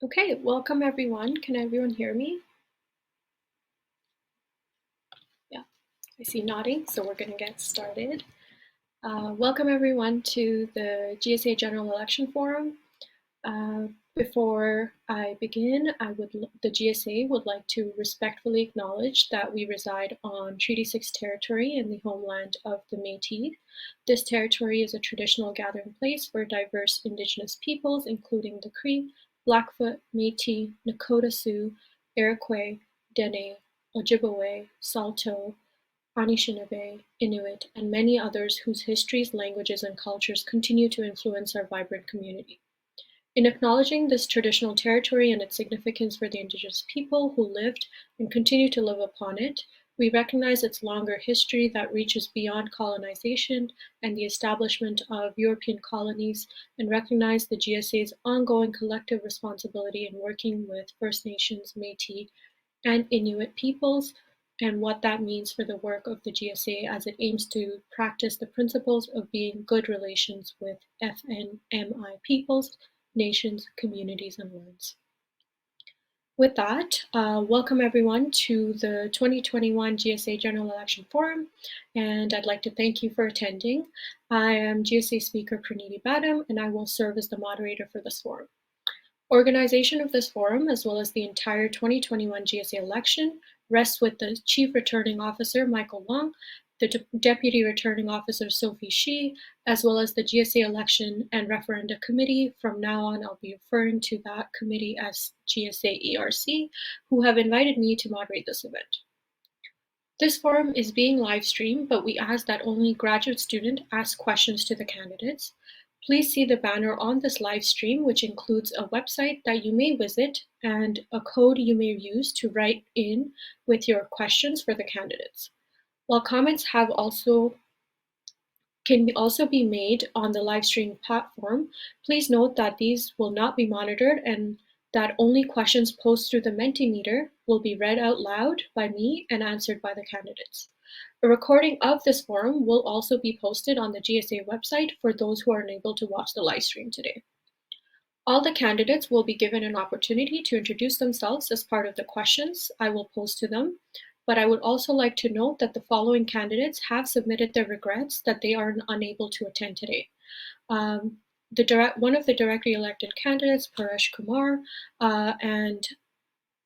Okay, welcome everyone. Can everyone hear me? Yeah, I see nodding, so we're going to get started. Welcome everyone to the GSA General Election Forum. Before I begin, the GSA would like to respectfully acknowledge that we reside on Treaty 6 territory in the homeland of the Métis. This territory is a traditional gathering place for diverse Indigenous peoples, including the Cree, Blackfoot, Métis, Nakota Sioux, Iroquois, Dene, Ojibwe, Saulteaux, Anishinaabe, Inuit, and many others whose histories, languages, and cultures continue to influence our vibrant community. In acknowledging this traditional territory and its significance for the Indigenous people who lived and continue to live upon it, we recognize its longer history that reaches beyond colonization and the establishment of European colonies, and recognize the GSA's ongoing collective responsibility in working with First Nations, Métis, and Inuit peoples, and what that means for the work of the GSA as it aims to practice the principles of being good relations with FNMI peoples, nations, communities, and lands. With that, welcome everyone to the 2021 GSA General Election Forum, and I'd like to thank you for attending. I am GSA Speaker Praniti Badam, and I will serve as the moderator for this forum. Organization of this forum, as well as the entire 2021 GSA election, rests with the Chief Returning Officer, Michael Wong, the Deputy Returning Officer, Sophie Shi, as well as the GSA Election and Referenda Committee. From now on, I'll be referring to that committee as GSA ERC, who have invited me to moderate this event. This forum is being live streamed, but we ask that only graduate students ask questions to the candidates. Please see the banner on this live stream, which includes a website that you may visit and a code you may use to write in with your questions for the candidates. While comments can also be made on the live stream platform, please note that these will not be monitored and that only questions posed through the Mentimeter will be read out loud by me and answered by the candidates. A recording of this forum will also be posted on the GSA website for those who are unable to watch the live stream today. All the candidates will be given an opportunity to introduce themselves as part of the questions I will pose to them, but I would also like to note that the following candidates have submitted their regrets that they are unable to attend today. One of the directly elected candidates, Paresh Kumar, and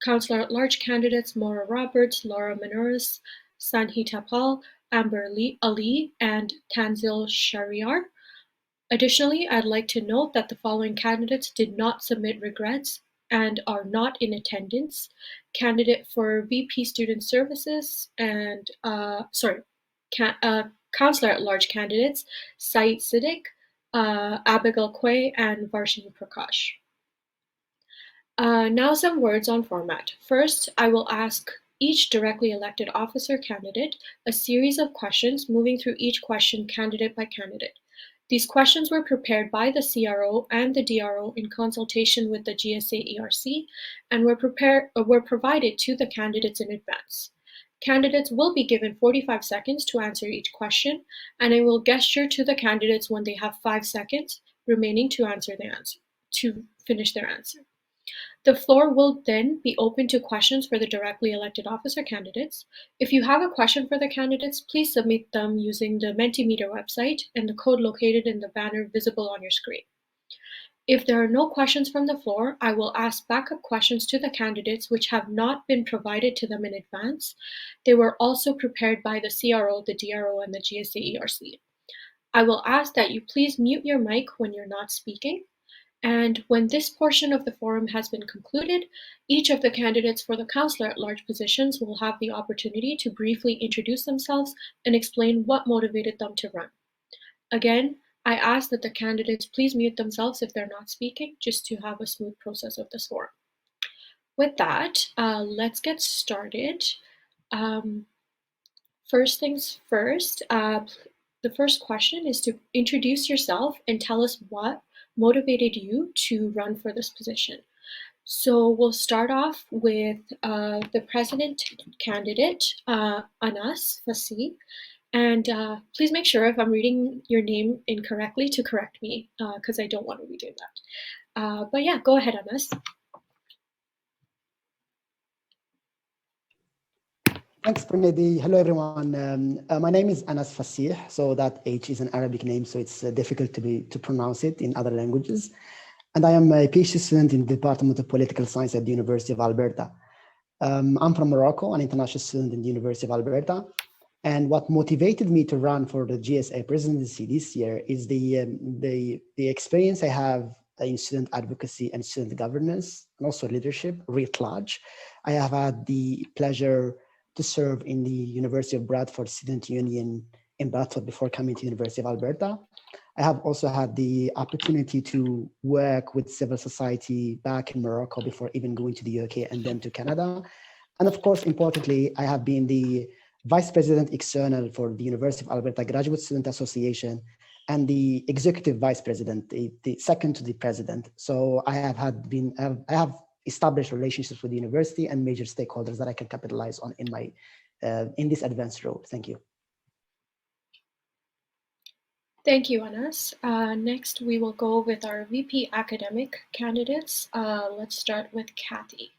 Councillor at Large candidates Maura Roberts, Laura Minoris, Sanhita Pal, Amber Ali, and Tanzil Shariar. Additionally, I'd like to note that the following candidates did not submit regrets and are not in attendance. Candidate for VP Student Services and, Councillor at Large candidates, Saeed Siddiq, Abigail Quay, and Varshini Prakash. Now some words on format. First, I will ask each directly elected officer candidate a series of questions, moving through each question candidate by candidate. These questions were prepared by the CRO and the DRO in consultation with the GSA ERC and were provided to the candidates in advance. Candidates will be given 45 seconds to answer each question, and I will gesture to the candidates when they have 5 seconds remaining to finish their answer. The floor will then be open to questions for the directly elected officer candidates. If you have a question for the candidates, please submit them using the Mentimeter website and the code located in the banner visible on your screen. If there are no questions from the floor, I will ask backup questions to the candidates which have not been provided to them in advance. They were also prepared by the CRO, the DRO, and the GSA ERC. I will ask that you please mute your mic when you're not speaking. And when this portion of the forum has been concluded, each of the candidates for the Councillor at Large positions will have the opportunity to briefly introduce themselves and explain what motivated them to run. Again, I ask that the candidates please mute themselves if they're not speaking, just to have a smooth process of this forum. With that, let's get started. First things first, the first question is to introduce yourself and tell us what motivated you to run for this position. So we'll start off with the president candidate, Anas Fasi. And please make sure if I'm reading your name incorrectly to correct me, because I don't want to be doing that. But yeah, go ahead, Anas. Thanks, Pranidhi. Hello, everyone. My name is Anas Fasih. So that H is an Arabic name, so it's difficult to pronounce it in other languages. And I am a PhD student in the Department of Political Science at the University of Alberta. I'm from Morocco, an international student in the University of Alberta. And what motivated me to run for the GSA presidency this year is the experience I have in student advocacy and student governance, and also leadership writ large. I have had the pleasure to serve in the University of Bradford Student Union in Bradford before coming to University of Alberta. I have also had the opportunity to work with civil society back in Morocco before even going to the UK and then to Canada. And of course, importantly, I have been the Vice President External for the University of Alberta Graduate Student Association and the Executive Vice President, the second to the President. So I have established relationships with the university and major stakeholders that I can capitalize on in this advanced role. Thank you. Thank you, Anas. Next, we will go with our VP academic candidates. Let's start with Kathy.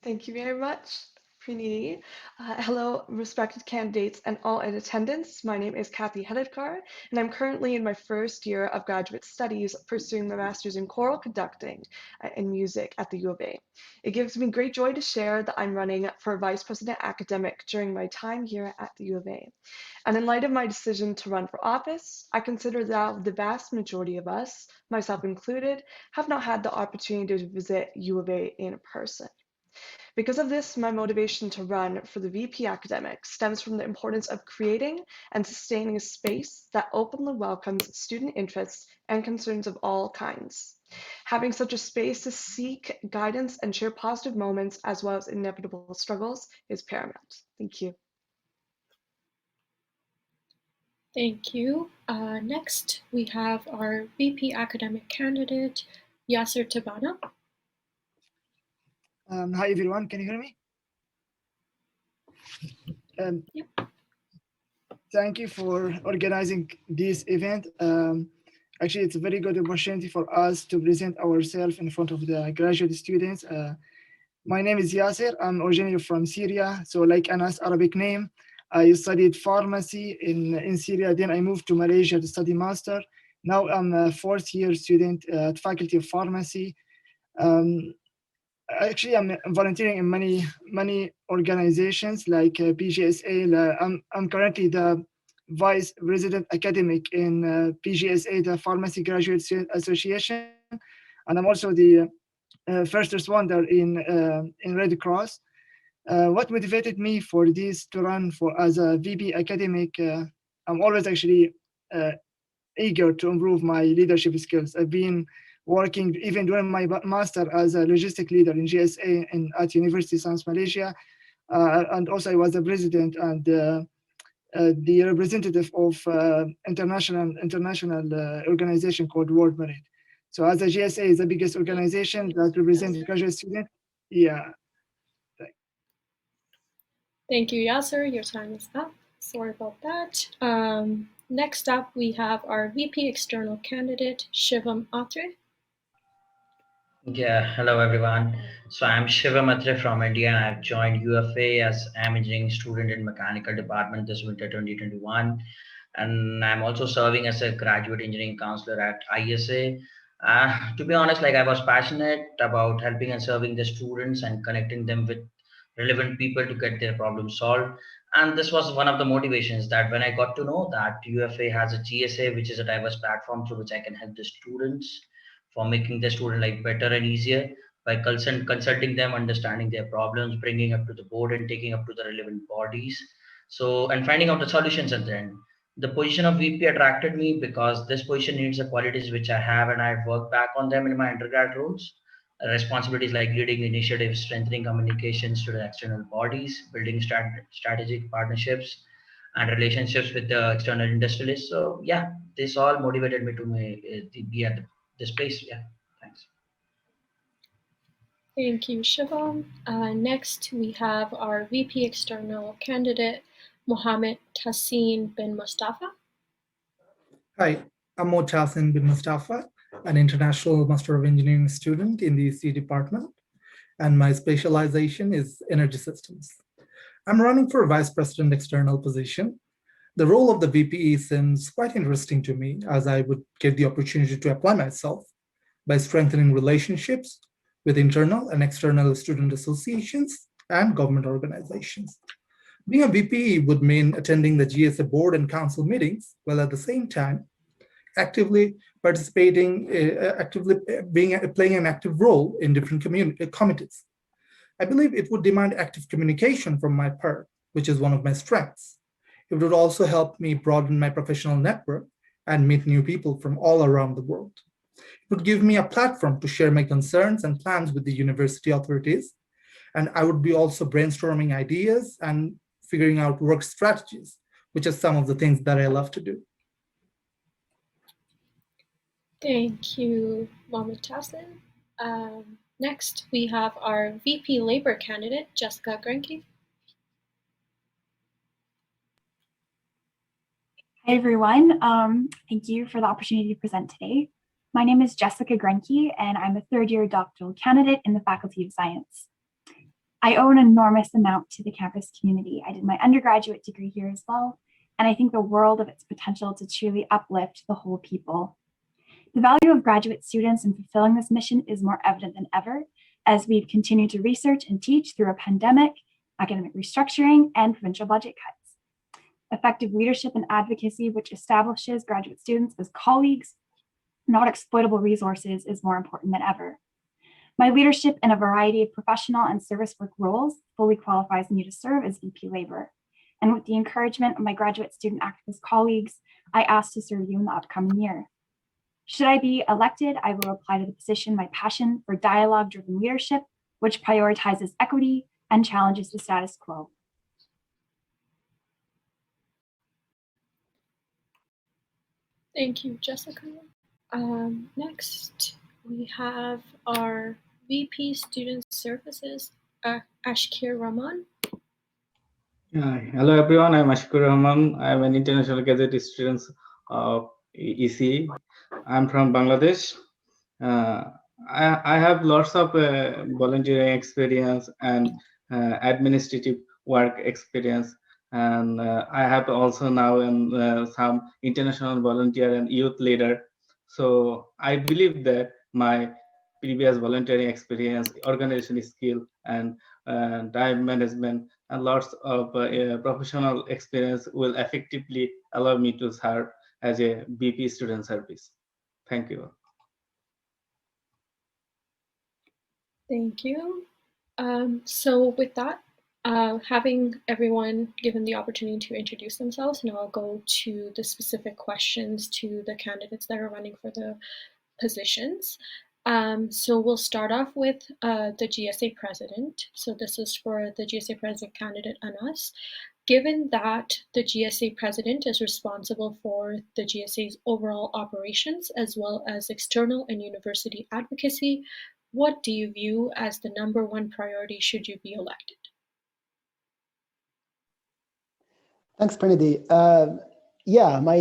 Thank you very much, Pranidhi. Hello, respected candidates and all in attendance. My name is Kathy Hedidkar, and I'm currently in my first year of graduate studies pursuing my master's in choral conducting and music at the U of A. It gives me great joy to share that I'm running for Vice President Academic during my time here at the U of A. And in light of my decision to run for office, I consider that the vast majority of us, myself included, have not had the opportunity to visit U of A in person. Because of this, my motivation to run for the VP academic stems from the importance of creating and sustaining a space that openly welcomes student interests and concerns of all kinds. Having such a space to seek guidance and share positive moments as well as inevitable struggles is paramount. Thank you. Thank you. Next, we have our VP academic candidate, Yasser Tabana. Hi everyone, can you hear me? Yep. Thank you for organizing this event. Actually, it's a very good opportunity for us to present ourselves in front of the graduate students. My name is Yasser. I'm originally from Syria, so like Anas' Arabic name. I studied pharmacy in Syria, then I moved to Malaysia to study master. Now I'm a fourth year student at Faculty of Pharmacy. Actually, I'm volunteering in many organizations like PGSA. I'm currently the Vice President Academic in PGSA, the Pharmacy Graduate Student Association, and I'm also the first responder in Red Cross. What motivated me for this to run for as a VP academic? I'm always actually eager to improve my leadership skills. I've been working even during my master as a logistic leader in GSA at University of Science Malaysia, and also I was the president and the representative of international organization called World Merit. So as a GSA is the biggest organization that represents graduate students. Yeah. Thank you, Yasser. Your time is up. Sorry about that. Next up, we have our VP external candidate, Shivam Atre. Yeah, hello everyone. So I'm Shiva Matre from India and I've joined UFA as I'm engineering student in mechanical department this winter 2021. And I'm also serving as a graduate engineering counselor at ISA. To be honest, like I was passionate about helping and serving the students and connecting them with relevant people to get their problems solved. And this was one of the motivations that when I got to know that UFA has a GSA, which is a diverse platform through which I can help the students for making the student life better and easier by consulting them, understanding their problems, bringing up to the board and taking up to the relevant bodies. So, and finding out the solutions at the end. The position of VP attracted me because this position needs the qualities which I have and I've worked back on them in my undergrad roles. Responsibilities like leading initiatives, strengthening communications to the external bodies, building strategic partnerships and relationships with the external industrialists. So yeah, this all motivated me to be at this place. Yeah, thanks. Thank you, Shivam. Next, we have our VP external candidate, Mohamed Tassin bin Mustafa. Hi, I'm Tassin bin Mustafa, an international Master of Engineering student in the EC department, and my specialization is energy systems. I'm running for a Vice President external position. The role of the VPE seems quite interesting to me, as I would get the opportunity to apply myself by strengthening relationships with internal and external student associations and government organizations. Being a VPE would mean attending the GSA board and council meetings, while at the same time actively participating, playing an active role in different committees. I believe it would demand active communication from my part, which is one of my strengths. It would also help me broaden my professional network and meet new people from all around the world. It would give me a platform to share my concerns and plans with the university authorities, and I would be also brainstorming ideas and figuring out work strategies, which are some of the things that I love to do. Thank you, Mohamed Tassin. Next, we have our VP Labor candidate, Gsa Grankin. Hi, everyone. Thank you for the opportunity to present today. My name is Jessica Grankin, and I'm a third-year doctoral candidate in the Faculty of Science. I owe an enormous amount to the campus community. I did my undergraduate degree here as well, and I think the world of its potential to truly uplift the whole people. The value of graduate students in fulfilling this mission is more evident than ever, as we've continued to research and teach through a pandemic, academic restructuring, and provincial budget cuts. Effective leadership and advocacy, which establishes graduate students as colleagues, not exploitable resources, is more important than ever. My leadership in a variety of professional and service work roles fully qualifies me to serve as VP Labor. And with the encouragement of my graduate student activist colleagues, I ask to serve you in the upcoming year. Should I be elected, I will apply to the position my passion for dialogue-driven leadership, which prioritizes equity and challenges the status quo. Thank you, Jessica. Next, we have our VP Student Services, Ashkir Rahman. Hello everyone, I'm Ashkur Rahman. I'm an international graduate student of EC. I'm from Bangladesh. I have lots of volunteering experience and administrative work experience, and I have also now some international volunteer and youth leader. So I believe that my previous volunteering experience, organization skill, and time management and lots of professional experience will effectively allow me to serve as a BP student service. Thank you. Thank you. So with that, having everyone given the opportunity to introduce themselves, now I'll go to the specific questions to the candidates that are running for the positions. So we'll start off with the GSA President. So this is for the GSA President candidate Anas. Given that the GSA President is responsible for the GSA's overall operations as well as external and university advocacy, what do you view as the #1 priority should you be elected? Thanks, Pranidhi. Yeah, my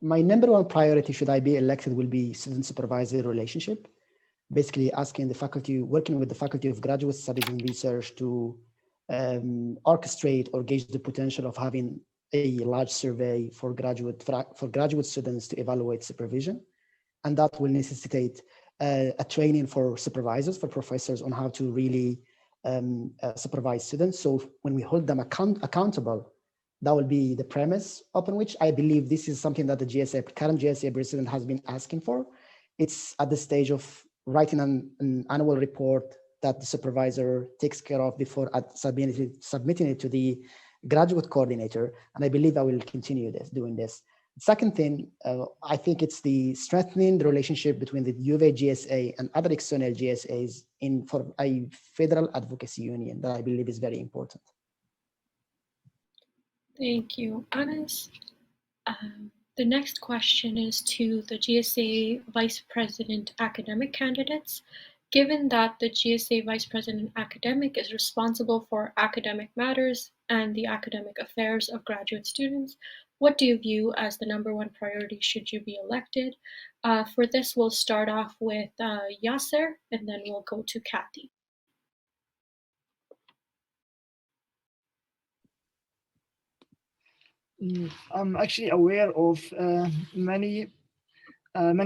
#1 priority should I be elected will be student-supervisor relationship. Basically asking the faculty, working with the Faculty of Graduate Studies and Research to orchestrate or gauge the potential of having a large survey for graduate students to evaluate supervision. And that will necessitate a training for supervisors, for professors on how to really supervise students. So when we hold them accountable, that will be the premise upon which I believe this is something that the current GSA president has been asking for. It's at the stage of writing an annual report that the supervisor takes care of before submitting it to the graduate coordinator. And I believe I will continue doing this. Second thing, I think it's the strengthening the relationship between the UVA GSA and other external GSAs for a federal advocacy union that I believe is very important. Thank you, Anas. The next question is to the GSA Vice President Academic candidates. Given that the GSA Vice President Academic is responsible for academic matters and the academic affairs of graduate students, what do you view as the #1 priority should you be elected? For this, we'll start off with Yasser, and then we'll go to Kathy. I'm actually aware of many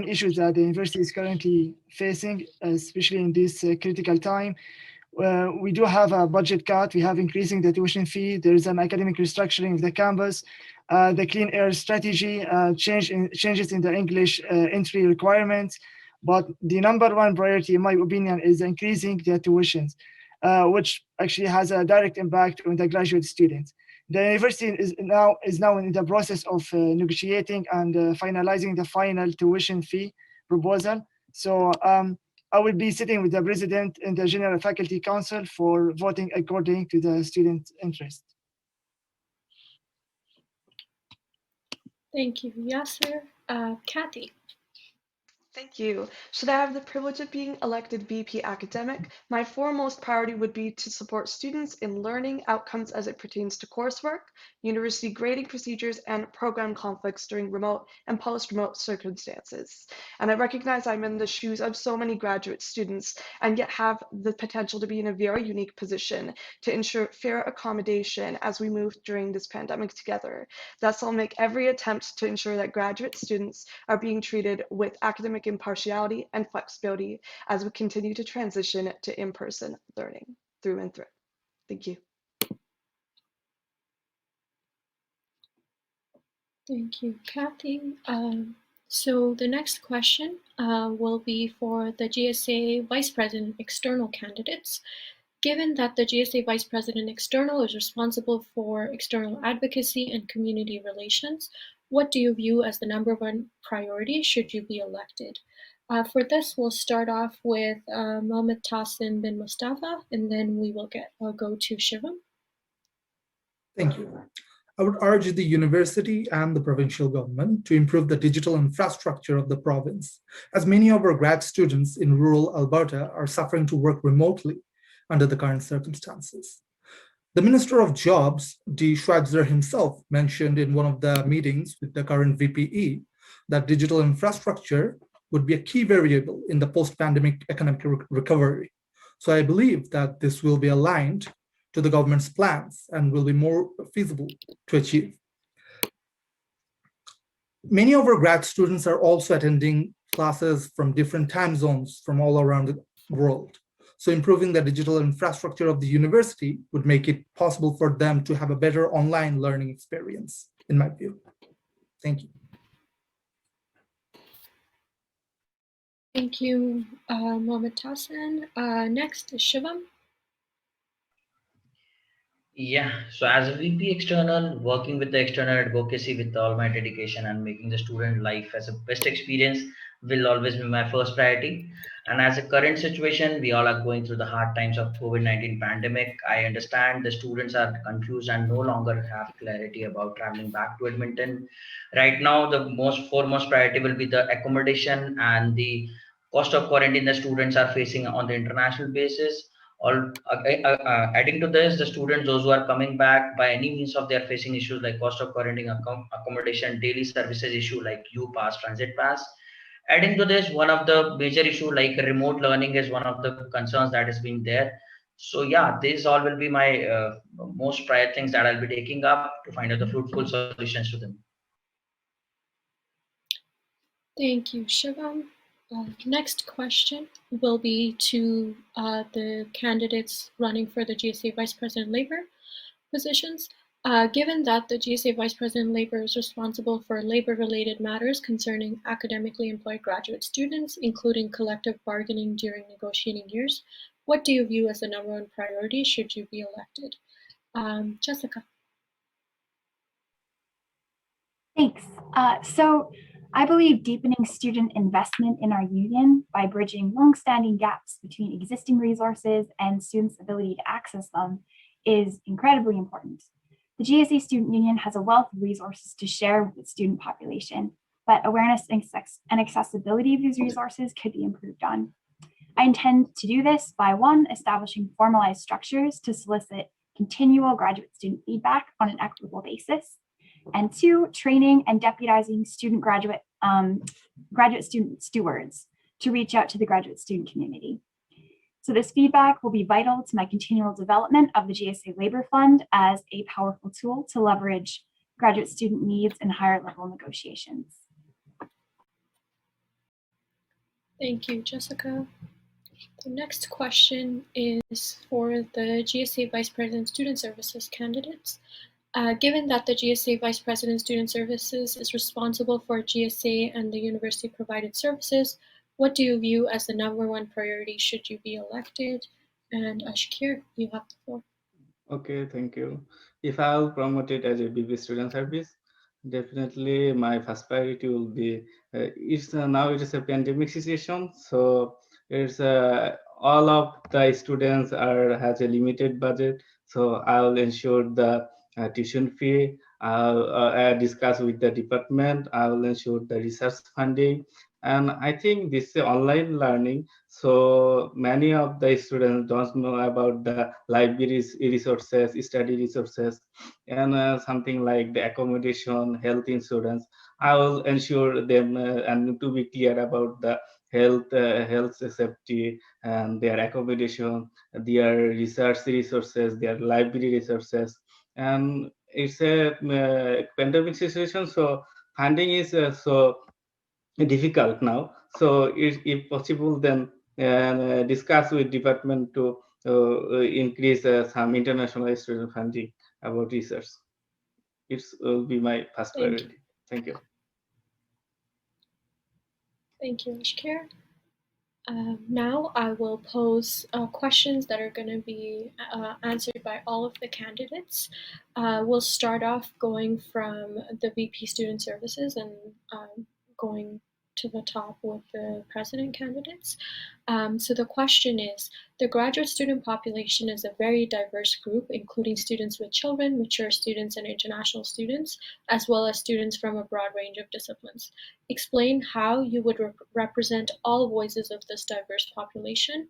issues that the university is currently facing, especially in this critical time. We do have a budget cut. We have increasing the tuition fee. There is an academic restructuring of the campus. The clean air strategy, changes in the English entry requirements. But the number one priority, in my opinion, is increasing the tuitions, which actually has a direct impact on the graduate students. The university is now in the process of negotiating and finalizing the final tuition fee proposal. So I will be sitting with the president and the general faculty council for voting according to the student interest. Thank you, Yasser. Kathy. Thank you. Should I have the privilege of being elected VP Academic, my foremost priority would be to support students in learning outcomes as it pertains to coursework, university grading procedures, and program conflicts during remote and post-remote circumstances. And I recognize I'm in the shoes of so many graduate students and yet have the potential to be in a very unique position to ensure fair accommodation as we move during this pandemic together. Thus, I'll make every attempt to ensure that graduate students are being treated with academic impartiality and flexibility as we continue to transition to in-person learning through and through. Thank you. Thank you, Kathy. So the next question will be for the GSA Vice President External candidates. Given that the GSA Vice President External is responsible for external advocacy and community relations, what do you view as the number one priority should you be elected? For this, we'll start off with Mohamed, Tassin, then Mustafa, and then we will go to Shivam. Thank you. I would urge the university and the provincial government to improve the digital infrastructure of the province, as many of our grad students in rural Alberta are suffering to work remotely under the current circumstances. The Minister of Jobs, D. Schweitzer himself, mentioned in one of the meetings with the current VPE that digital infrastructure would be a key variable in the post-pandemic economic recovery. So I believe that this will be aligned to the government's plans and will be more feasible to achieve. Many of our grad students are also attending classes from different time zones from all around the world. So improving the digital infrastructure of the university would make it possible for them to have a better online learning experience, in my view. Thank you. Thank you, Mohamed Tassin. Next is Shivam. Yeah, so as a VP external, working with the external advocacy with all my dedication and making the student life as a best experience will always be my first priority. And as a current situation, we all are going through the hard times of COVID-19 pandemic. I understand the students are confused and no longer have clarity about traveling back to Edmonton. Right now, the most foremost priority will be the accommodation and the cost of quarantine the students are facing on the international basis. Adding to this, the students, those who are coming back by any means of, they are facing issues like cost of quarantine, accommodation, daily services issue like U-Pass, Transit Pass. Adding to this, one of the major issue like remote learning is one of the concerns that is being there. So yeah, these all will be my most prior things that I'll be taking up to find out the fruitful solutions to them. Thank you, Shivam. Next question will be to the candidates running for the GSA Vice President Labor positions. Given that the GSA Vice President Labor is responsible for labor-related matters concerning academically employed graduate students, including collective bargaining during negotiating years, what do you view as the number one priority should you be elected? Jessica. Thanks. So I believe deepening student investment in our union by bridging longstanding gaps between existing resources and students' ability to access them is incredibly important. The GSA Student Union has a wealth of resources to share with its student population, but awareness and accessibility of these resources could be improved on. I intend to do this by 1, establishing formalized structures to solicit continual graduate student feedback on an equitable basis, and 2, training and deputizing graduate student stewards to reach out to the graduate student community. So this feedback will be vital to my continual development of the GSA Labor Fund as a powerful tool to leverage graduate student needs in higher level negotiations. Thank you, Jessica. The next question is for the GSA Vice President Student Services candidates. Given that the GSA Vice President Student Services is responsible for GSA and the university provided services, what do you view as the #1 priority should you be elected? And Ashkir, you have the floor. Okay, thank you. If I'll promote it as a BP student service, definitely my first priority will be, now it is a pandemic situation, so it's all of the students has a limited budget, so I'll ensure the tuition fee. I'll discuss with the department. I will ensure the research funding, and I think this is online learning, so many of the students don't know about the libraries resources, study resources, and something like the accommodation, health insurance. I will ensure them and to be clear about the health safety and their accommodation, their research resources, their library resources. And it's a pandemic situation, so funding is so difficult now. So if possible, then discuss with department to increase some international student funding about research. It will be my first priority. Thank you. Thank you, Ashkir. Now I will pose questions that are going to be answered by all of the candidates. We'll start off going from the VP Student Services and going to the top with the president candidates. So the question is, the graduate student population is a very diverse group, including students with children, mature students, and international students, as well as students from a broad range of disciplines. Explain how you would represent all voices of this diverse population.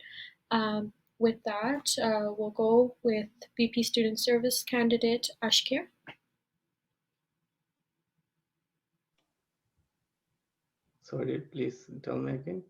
With that, we'll go with VP Student Service candidate Ashkir. Sorry, please tell me again.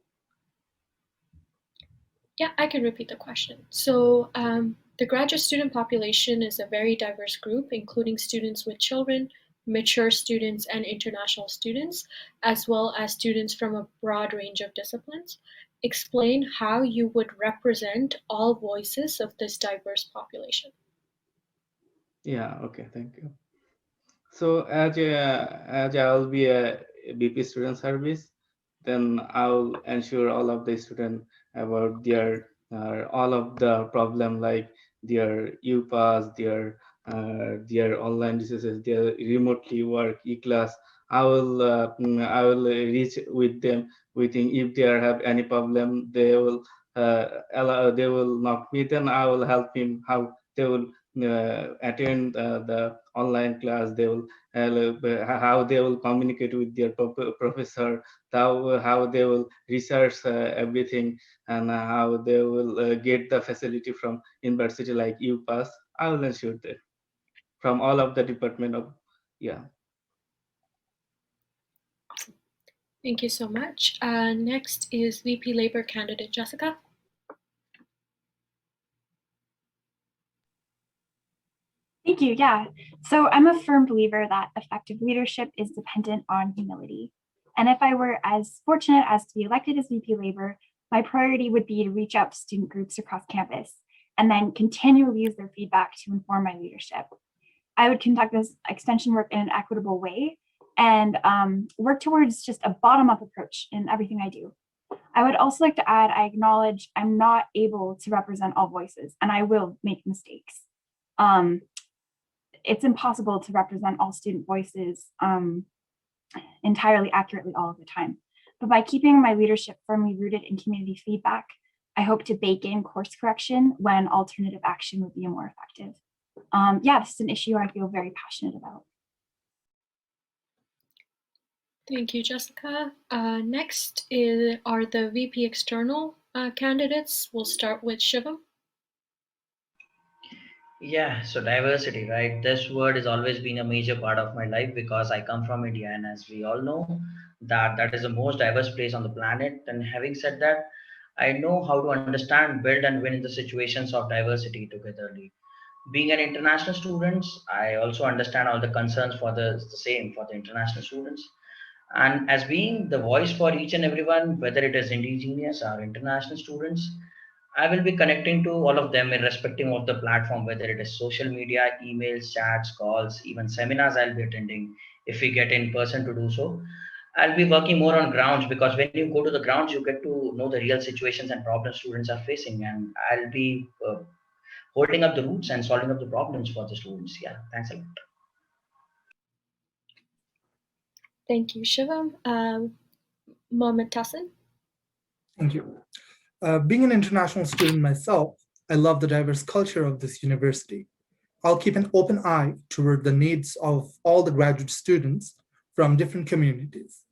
Yeah, I can repeat the question. So the graduate student population is a very diverse group, including students with children, mature students, and international students, as well as students from a broad range of disciplines. Explain how you would represent all voices of this diverse population. Yeah, okay, thank you. So as I will be a BP student service, then I'll ensure all of the students about their all of the problem like their UPass, their online diseases, their remotely work, e-class. I will reach with them within if they have any problem, they will they will knock me, then I will help him how they will attend the online class. They will how they will communicate with their professor, how they will research everything, and how they will get the facility from university like UPass. I will ensure that from all of the department of Awesome. Thank you so much. Next is VP Labor candidate Jessica. Thank you. Yeah. So I'm a firm believer that effective leadership is dependent on humility. And if I were as fortunate as to be elected as VP Labor, my priority would be to reach out to student groups across campus and then continually use their feedback to inform my leadership. I would conduct this extension work in an equitable way and work towards just a bottom-up approach in everything I do. I would also like to add, I acknowledge I'm not able to represent all voices and I will make mistakes. It's impossible to represent all student voices entirely accurately all of the time. But by keeping my leadership firmly rooted in community feedback, I hope to bake in course correction when alternative action would be more effective. Yeah, this is an issue I feel very passionate about. Thank you, Jessica. Next are the VP External candidates. We'll start with Shivam. Yeah, so diversity, right? This word has always been a major part of my life because I come from India, and as we all know, that is the most diverse place on the planet. And having said that, I know how to understand, build, and win in the situations of diversity togetherly. Being an international student, I also understand all the concerns for the same for the international students. And as being the voice for each and everyone, whether it is indigenous or international students, I will be connecting to all of them irrespective of the platform, whether it is social media, emails, chats, calls, even seminars I'll be attending if we get in person to do so. I'll be working more on grounds because when you go to the grounds, you get to know the real situations and problems students are facing, and I'll be holding up the roots and solving up the problems for the students. Yeah, thanks a lot. Thank you, Shivam. Mohamed Tassin. Thank you. Being an international student myself, I love the diverse culture of this university. I'll keep an open eye toward the needs of all the graduate students from different communities.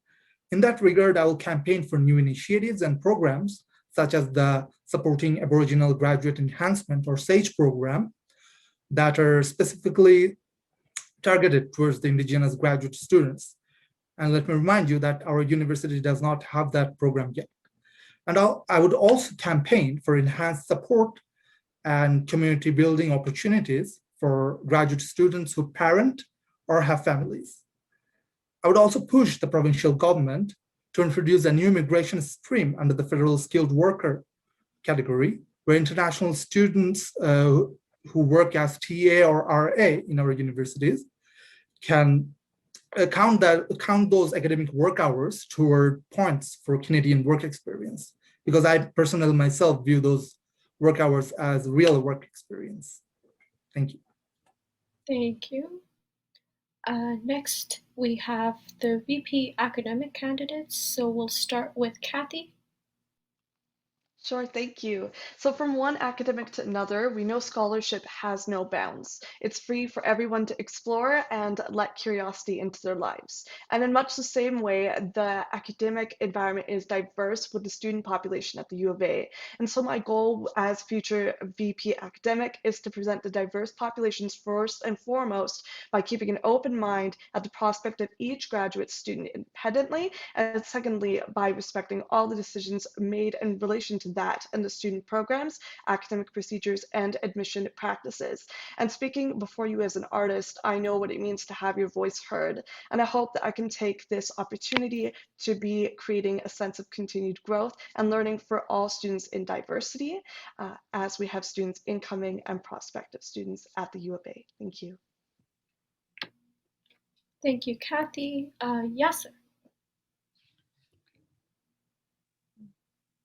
In that regard, I will campaign for new initiatives and programs, such as the Supporting Aboriginal Graduate Enhancement or SAGE program, that are specifically targeted towards the Indigenous graduate students. And let me remind you that our university does not have that program yet. And I would also campaign for enhanced support and community building opportunities for graduate students who parent or have families. I would also push the provincial government to introduce a new migration stream under the federal skilled worker category, where international students who work as TA or RA in our universities can count those academic work hours toward points for Canadian work experience, because I personally myself view those work hours as real work experience. Thank you. Thank you. Next, we have the VP academic candidates. So we'll start with Kathy. Sure, thank you. So from one academic to another, we know scholarship has no bounds. It's free for everyone to explore and let curiosity into their lives. And in much the same way, the academic environment is diverse with the student population at the U of A. And so my goal as future VP academic is to present the diverse populations first and foremost by keeping an open mind at the prospect of each graduate student independently, and secondly, by respecting all the decisions made in relation to that and the student programs, academic procedures, and admission practices. And speaking before you as an artist, I know what it means to have your voice heard. And I hope that I can take this opportunity to be creating a sense of continued growth and learning for all students in diversity, as we have students incoming and prospective students at the U of A. Thank you. Thank you, Kathy. Yasser.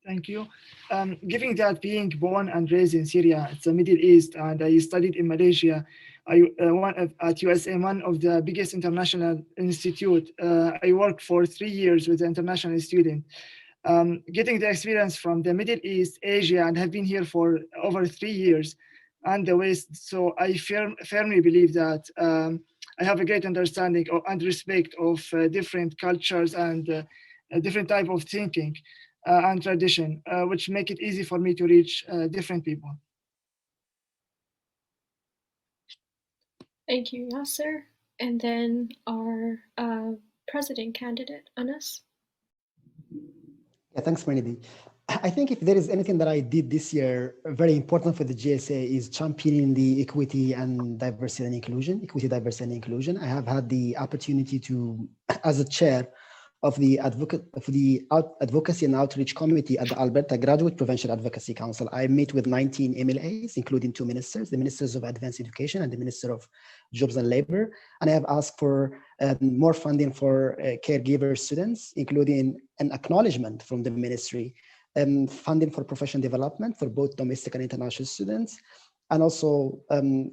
Thank you. Given that being born and raised in Syria, it's the Middle East, and I studied in Malaysia, at USA, one of the biggest international institute. I worked for 3 years with an international student. Getting the experience from the Middle East, Asia, and have been here for over 3 years, and the West. So I firmly believe that I have a great understanding and respect of different cultures and a different type of thinking and tradition, which make it easy for me to reach different people. Thank you, Yasser. And then our president candidate, Anas. Yeah, thanks, Pranidhi. I think if there is anything that I did this year, very important for the GSA, is championing the equity, diversity, and inclusion. I have had the opportunity to, as a chair of the Advocacy and Outreach Committee at the Alberta Graduate Provincial Advocacy Council. I meet with 19 MLAs, including 2 ministers, the Ministers of Advanced Education and the Minister of Jobs and Labor. And I have asked for more funding for caregiver students, including an acknowledgement from the ministry, funding for professional development for both domestic and international students, and also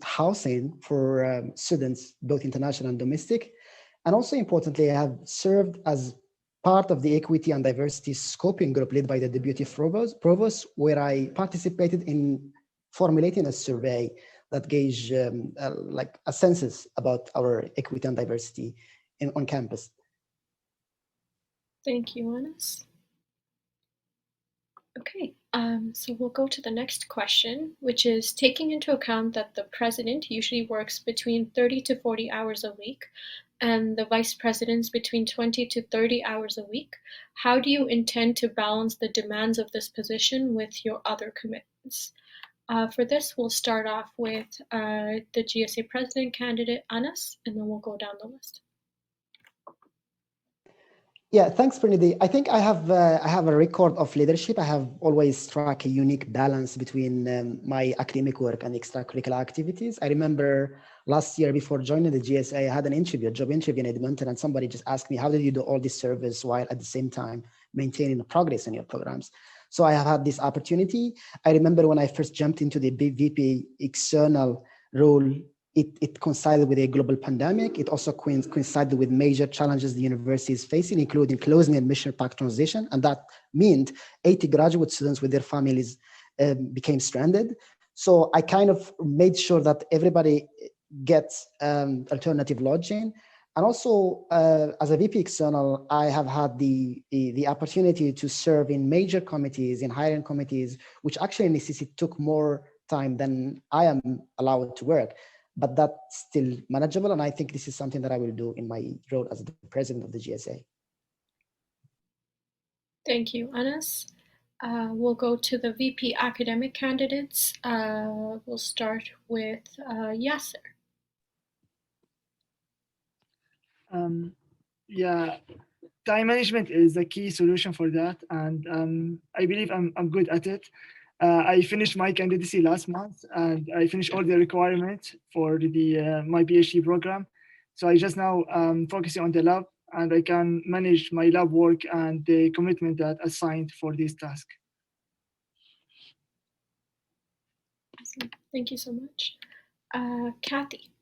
housing for students, both international and domestic. And also importantly, I have served as part of the Equity and Diversity Scoping Group led by the Deputy Provost, where I participated in formulating a survey that gauged like a census about our equity and diversity on campus. Thank you, Anas. Okay, so we'll go to the next question, which is taking into account that the president usually works between 30 to 40 hours a week, and the vice presidents between 20 to 30 hours a week, how do you intend to balance the demands of this position with your other commitments? For this, we'll start off with the Gsa President Candidate, Anas, and then we'll go down the list. Yeah, thanks, Pranidhi. I think I have a record of leadership. I have always struck a unique balance between my academic work and extracurricular activities. I remember last year before joining the GSA, I had a job interview in Edmonton, and somebody just asked me, how did you do all this service while at the same time maintaining the progress in your programs? So I have had this opportunity. I remember when I first jumped into the VP external role, it coincided with a global pandemic. It also coincided with major challenges the university is facing, including closing admission pack transition. And that meant 80 graduate students with their families became stranded. So I kind of made sure that everybody gets alternative lodging. And also, as a VP external, I have had the opportunity to serve in major committees, in hiring committees, which actually took more time than I am allowed to work. But that's still manageable. And I think this is something that I will do in my role as the president of the GSA. Thank you, Anas. We'll go to the VP academic candidates. We'll start with Yasser. Yeah, time management is a key solution for that, and I believe I'm good at it. I finished my candidacy last month, and I finished all the requirements for my PhD program. So I just now focusing on the lab, and I can manage my lab work and the commitment that assigned for this task. Awesome. Thank you so much. Kathy.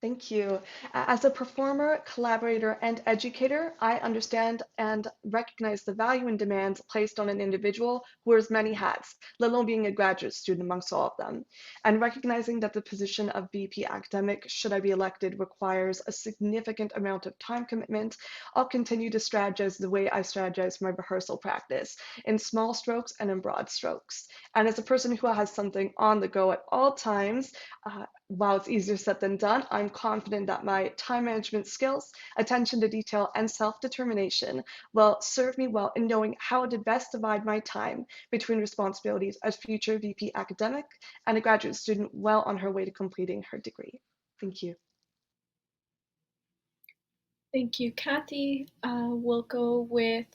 Thank you. As a performer, collaborator, and educator, I understand and recognize the value and demands placed on an individual who wears many hats, let alone being a graduate student amongst all of them. And recognizing that the position of VP academic, should I be elected, requires a significant amount of time commitment, I'll continue to strategize the way I strategize my rehearsal practice, in small strokes and in broad strokes. And as a person who has something on the go at all times, while it's easier said than done, I'm confident that my time management skills, attention to detail, and self-determination will serve me well in knowing how to best divide my time between responsibilities as future VP academic and a graduate student well on her way to completing her degree. Thank you. Thank you, Kathy. We'll go with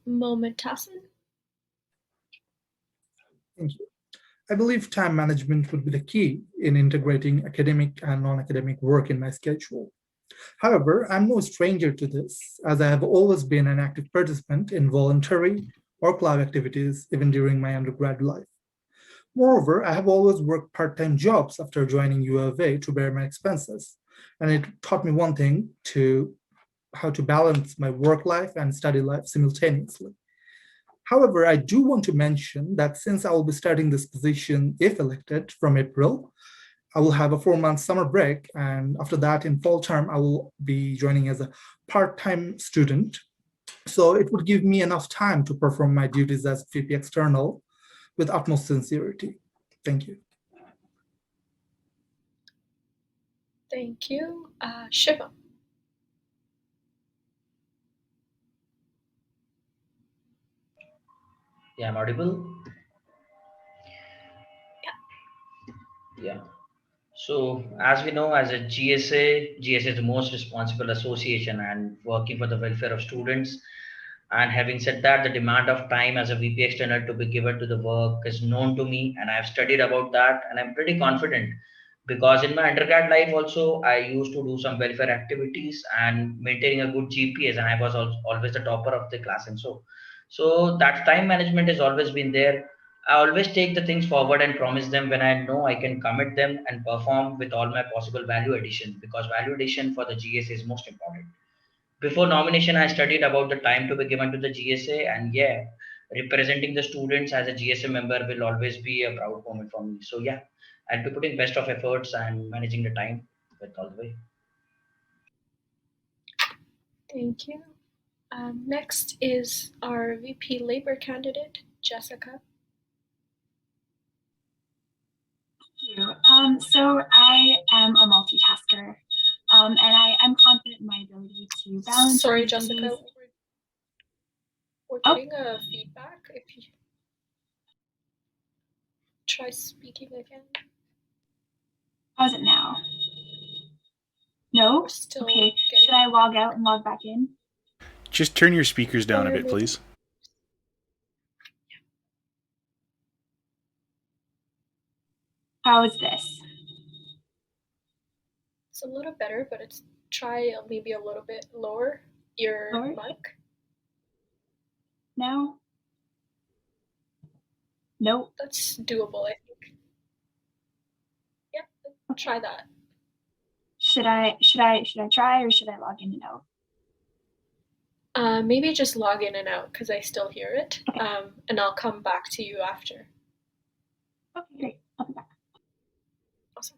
Mohamed Tassin. Thank you. I believe time management would be the key in integrating academic and non-academic work in my schedule. However, I'm no stranger to this, as I have always been an active participant in voluntary or club activities, even during my undergrad life. Moreover, I have always worked part-time jobs after joining U of A to bear my expenses, and it taught me one thing, how to balance my work life and study life simultaneously. However, I do want to mention that since I will be starting this position, if elected, from April, I will have a 4-month summer break. And after that, in fall term, I will be joining as a part-time student. So it would give me enough time to perform my duties as VP External with utmost sincerity. Thank you. Thank you. Shiva. Yeah, I'm audible. Yeah. So as we know, as a GSA is the most responsible association and working for the welfare of students. And having said that, the demand of time as a VP external to be given to the work is known to me, and I've studied about that, and I'm pretty confident because in my undergrad life also I used to do some welfare activities and maintaining a good GPS, and I was always the topper of the class, and so that time management has always been there. I always take the things forward and promise them when I know I can commit them and perform with all my possible value addition, because value addition for the GSA is most important. Before nomination, I studied about the time to be given to the GSA, and yeah, representing the students as a GSA member will always be a proud moment for me. So yeah, I'll be putting best of efforts and managing the time with all the way. Thank you. Next is our VP Labor candidate, Jessica. Thank you. So I am a multitasker, and I am confident in my ability to balance. Sorry, Jessica. We're getting a feedback. If you try speaking again. How's it now? No? We're still Okay, getting. should I log out and log back in? Just turn your speakers down a bit, Maybe. please. How is this? It's a little better, but it's try maybe a little bit lower your Lower? mic. Now? Nope. That's doable, I think. Yep, try that. Should I try, or should I log in and out? Maybe just log in and out because I still hear it. Okay. And I'll come back to you after. Okay, great. I'll be back. Awesome.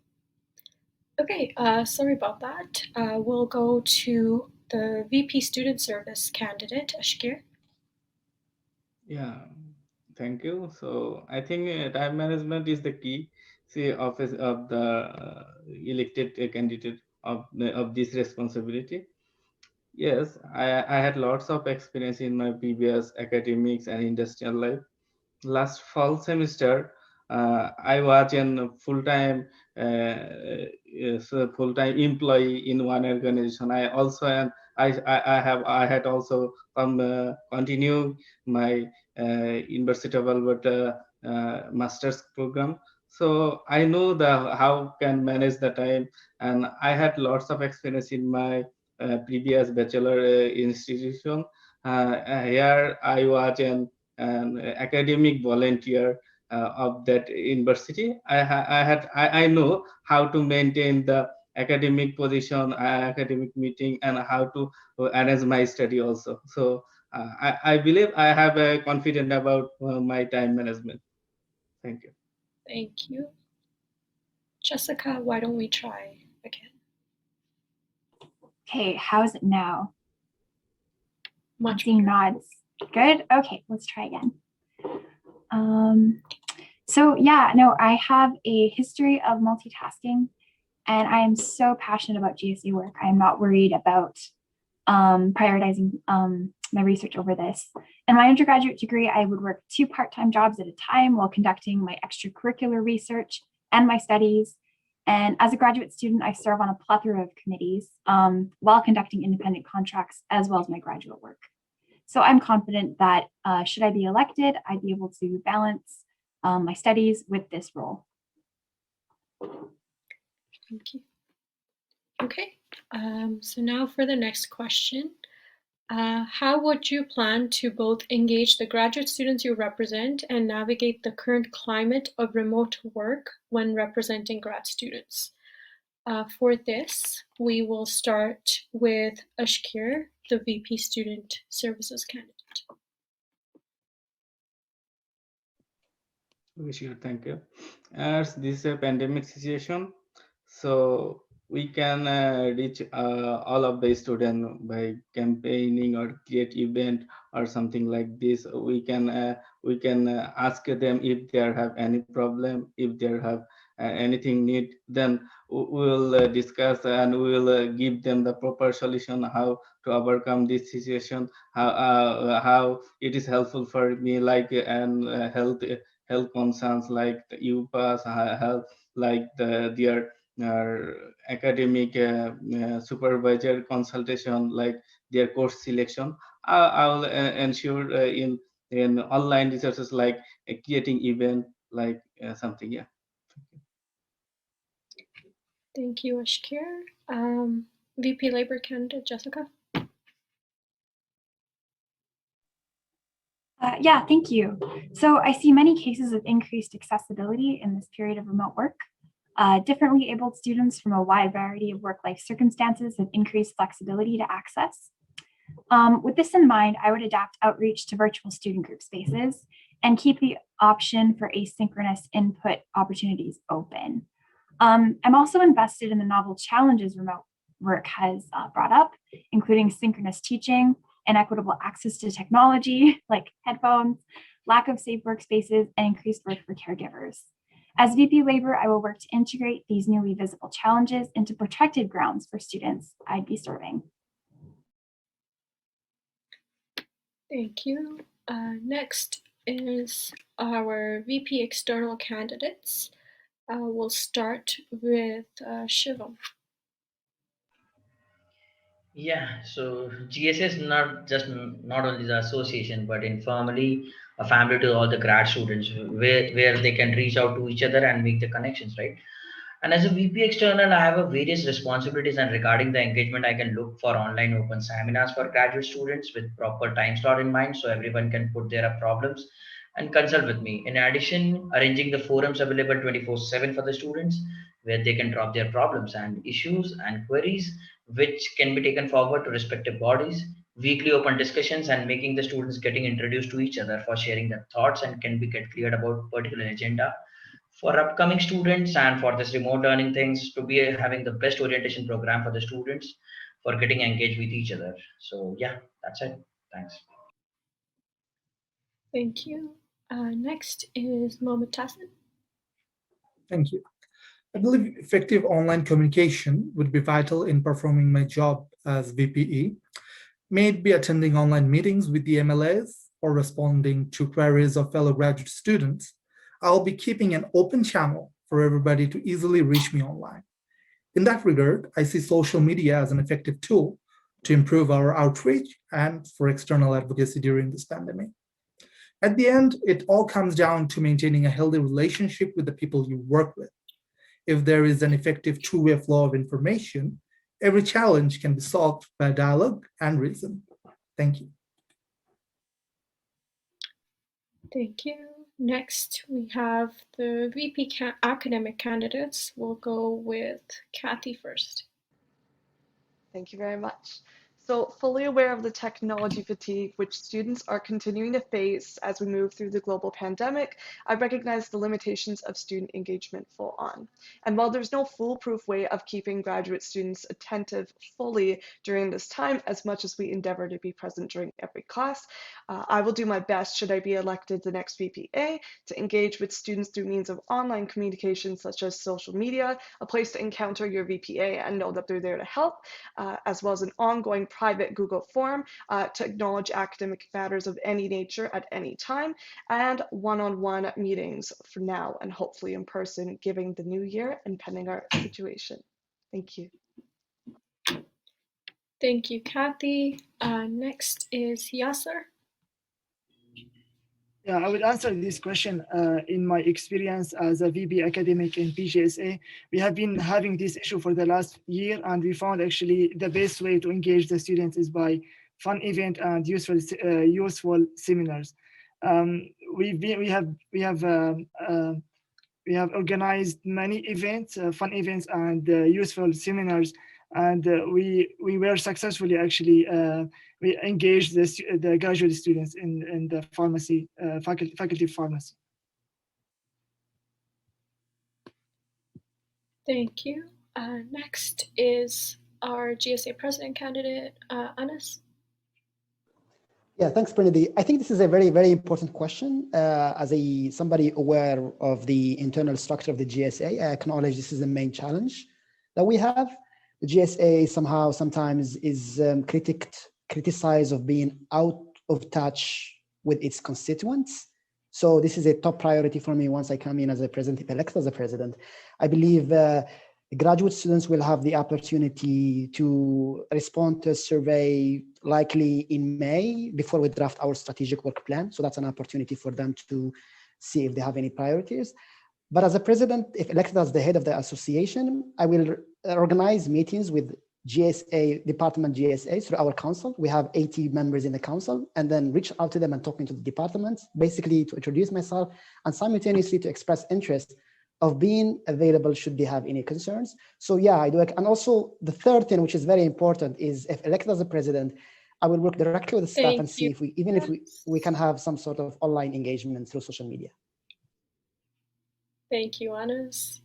Okay, sorry about that. We'll go to the VP Student Service candidate, Ashkir. Yeah, thank you. So I think time management is the key. See, office of the elected candidate of this responsibility. Yes, I had lots of experience in my previous academics and industrial life. Last fall semester, I was a full-time employee in one organization. I also am. I had also continue my University of Alberta master's program. So I know how can manage the time, and I had lots of experience in my previous bachelor institution. Here I was an academic volunteer of that university. I know how to maintain the academic position, academic meeting, and how to arrange my study also. So I believe I have a confidence about my time management. Thank you. Thank you. Jessica, why don't we try again? Okay, how's it now? Much Seeing better. nods. Good. Okay, let's try again. So yeah, no, I have a history of multitasking, and I am so passionate about GSA work. I am not worried about prioritizing my research over this. In my undergraduate degree, I would work 2 part-time jobs at a time while conducting my extracurricular research and my studies. And as a graduate student, I serve on a plethora of committees while conducting independent contracts as well as my graduate work. So I'm confident that should I be elected, I'd be able to balance my studies with this role. Thank you. Okay, so now for the next question. How would you plan to both engage the graduate students you represent and navigate the current climate of remote work when representing grad students? For this, we will start with Ashkir, the VP Student Services candidate. Sure, thank you. As this is a pandemic situation, so we can reach all of the students by campaigning or create event or something like this. We can ask them if they have any problem, if they have anything need, then we will discuss and we will give them the proper solution how to overcome this situation, how it is helpful for me, like health concerns like the UPass, health, like their academic supervisor consultation, like their course selection. I will ensure in online resources like creating event, like something. Yeah. Thank you, Ashkir. VP Labor candidate Jessica. Yeah, thank you. So I see many cases of increased accessibility in this period of remote work. Differently abled students from a wide variety of work-life circumstances have increased flexibility to access. With this in mind, I would adapt outreach to virtual student group spaces and keep the option for asynchronous input opportunities open. I'm also invested in the novel challenges remote work has brought up, including synchronous teaching, inequitable access to technology like headphones, lack of safe workspaces, and increased work for caregivers. As VP Labor, I will work to integrate these newly visible challenges into protected grounds for students I'd be serving. Thank you. Next, is our VP external candidates. We'll start with Shivam. Yeah, so GSA is not only the association, but informally a family to all the grad students, where they can reach out to each other and make the connections, right? And as a VP external, I have a various responsibilities, and regarding the engagement, I can look for online open seminars for graduate students with proper time slot in mind, so everyone can put their problems and consult with me. In addition, arranging the forums available 24/7 for the students, where they can drop their problems and issues and queries, which can be taken forward to respective bodies. Weekly open discussions and making the students getting introduced to each other for sharing their thoughts and can be get cleared about particular agenda for upcoming students, and for this remote learning things to be having the best orientation program for the students for getting engaged with each other. So yeah, that's it. Thanks. Thank you. Next is Mohamed Tassin. Thank you. I believe effective online communication would be vital in performing my job as VPE. May it be attending online meetings with the MLAs or responding to queries of fellow graduate students. I'll be keeping an open channel for everybody to easily reach me online. In that regard, I see social media as an effective tool to improve our outreach and for external advocacy during this pandemic. At the end, it all comes down to maintaining a healthy relationship with the people you work with. If there is an effective two-way flow of information, every challenge can be solved by dialogue and reason. Thank you. Thank you. Next, we have the VP academic candidates. We'll go with Kathy first. Thank you very much. So, fully aware of the technology fatigue which students are continuing to face as we move through the global pandemic, I recognize the limitations of student engagement full on. And while there's no foolproof way of keeping graduate students attentive fully during this time, as much as we endeavor to be present during every class, I will do my best, should I be elected the next VPA, to engage with students through means of online communication such as social media, a place to encounter your VPA and know that they're there to help, as well as an ongoing private Google form to acknowledge academic matters of any nature at any time, and one-on-one meetings for now and hopefully in person, given the new year and pending our situation. Thank you. Thank you, Kathy. Next is Yasser. Yeah, I will answer this question. In my experience as a VP academic in PGSA, we have been having this issue for the last year, and we found actually the best way to engage the students is by fun event and useful seminars. We have organized many events, fun events, and useful seminars, and we were successfully actually we engaged the graduate students in the pharmacy faculty of pharmacy. Thank you. Next is our GSA President Candidate, Anas. Yeah, thanks, Pranidhi. I think this is a very, very important question. As somebody aware of the internal structure of the GSA, I acknowledge this is the main challenge that we have. The GSA somehow sometimes is criticized of being out of touch with its constituents. So this is a top priority for me once I come in as a president, if elected as a president. I believe graduate students will have the opportunity to respond to a survey likely in May before we draft our strategic work plan. So that's an opportunity for them to see if they have any priorities. But as a president, if elected as the head of the association, I will organize meetings with GSA, Department GSA through our council. We have 80 members in the council, and then reach out to them and talking to the departments, basically to introduce myself and simultaneously to express interest of being available should they have any concerns. So yeah, I do. And also the third thing, which is very important, is if elected as a president, I will work directly with the staff and see if we can have some sort of online engagement through social media. Thank you, Anas.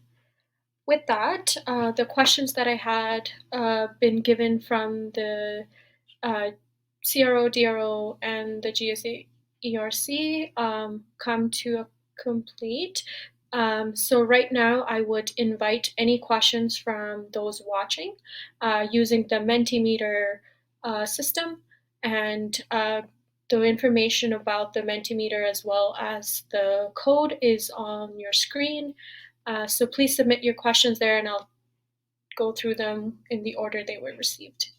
With that, the questions that I had been given from the CRO, DRO, and the GSA ERC come to a complete. So right now, I would invite any questions from those watching using the Mentimeter system, and the information about the Mentimeter as well as the code is on your screen. So please submit your questions there and I'll go through them in the order they were received.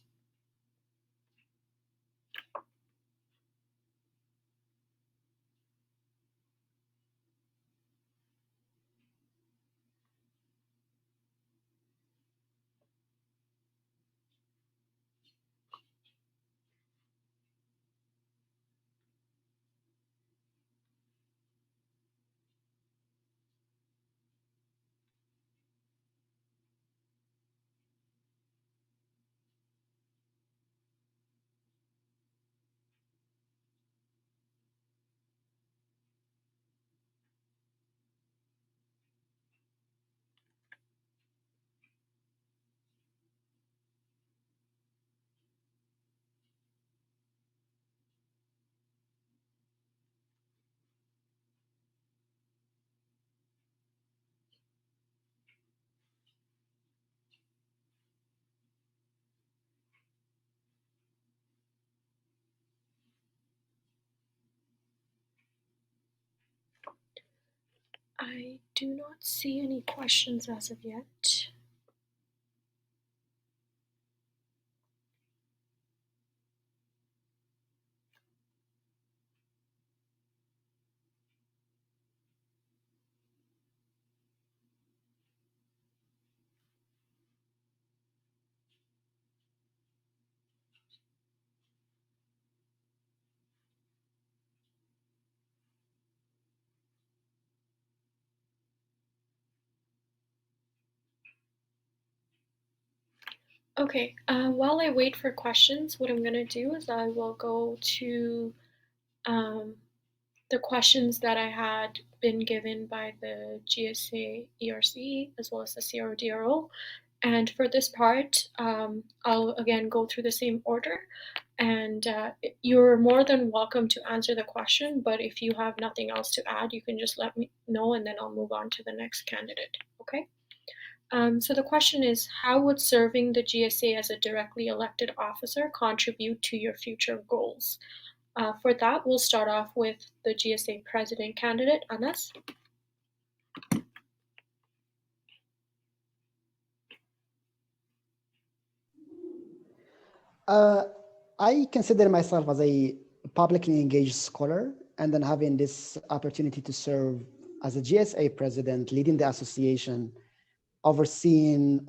I do not see any questions as of yet. Okay, while I wait for questions, what I'm going to do is I will go to the questions that I had been given by the GSA ERC as well as the CRDRO. And for this part, I'll again go through the same order. And you're more than welcome to answer the question, but if you have nothing else to add, you can just let me know and then I'll move on to the next candidate, okay? So the question is, how would serving the GSA as a directly elected officer contribute to your future goals? For that, we'll start off with the Gsa President Candidate, Anas. I consider myself as a publicly engaged scholar, and then having this opportunity to serve as a GSA president, leading the association, overseeing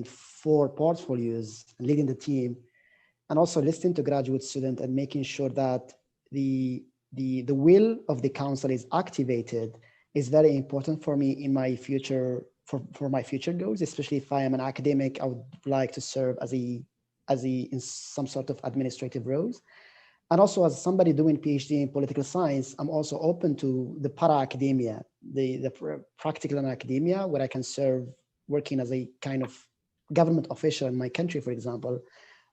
4 portfolios, leading the team, and also listening to graduate students and making sure that the will of the council is activated is very important for me in my future, for my future goals, especially if I am an academic. I would like to serve as in some sort of administrative roles. And also as somebody doing PhD in political science, I'm also open to the para-academia, the practical academia, where I can serve working as a kind of government official in my country, for example,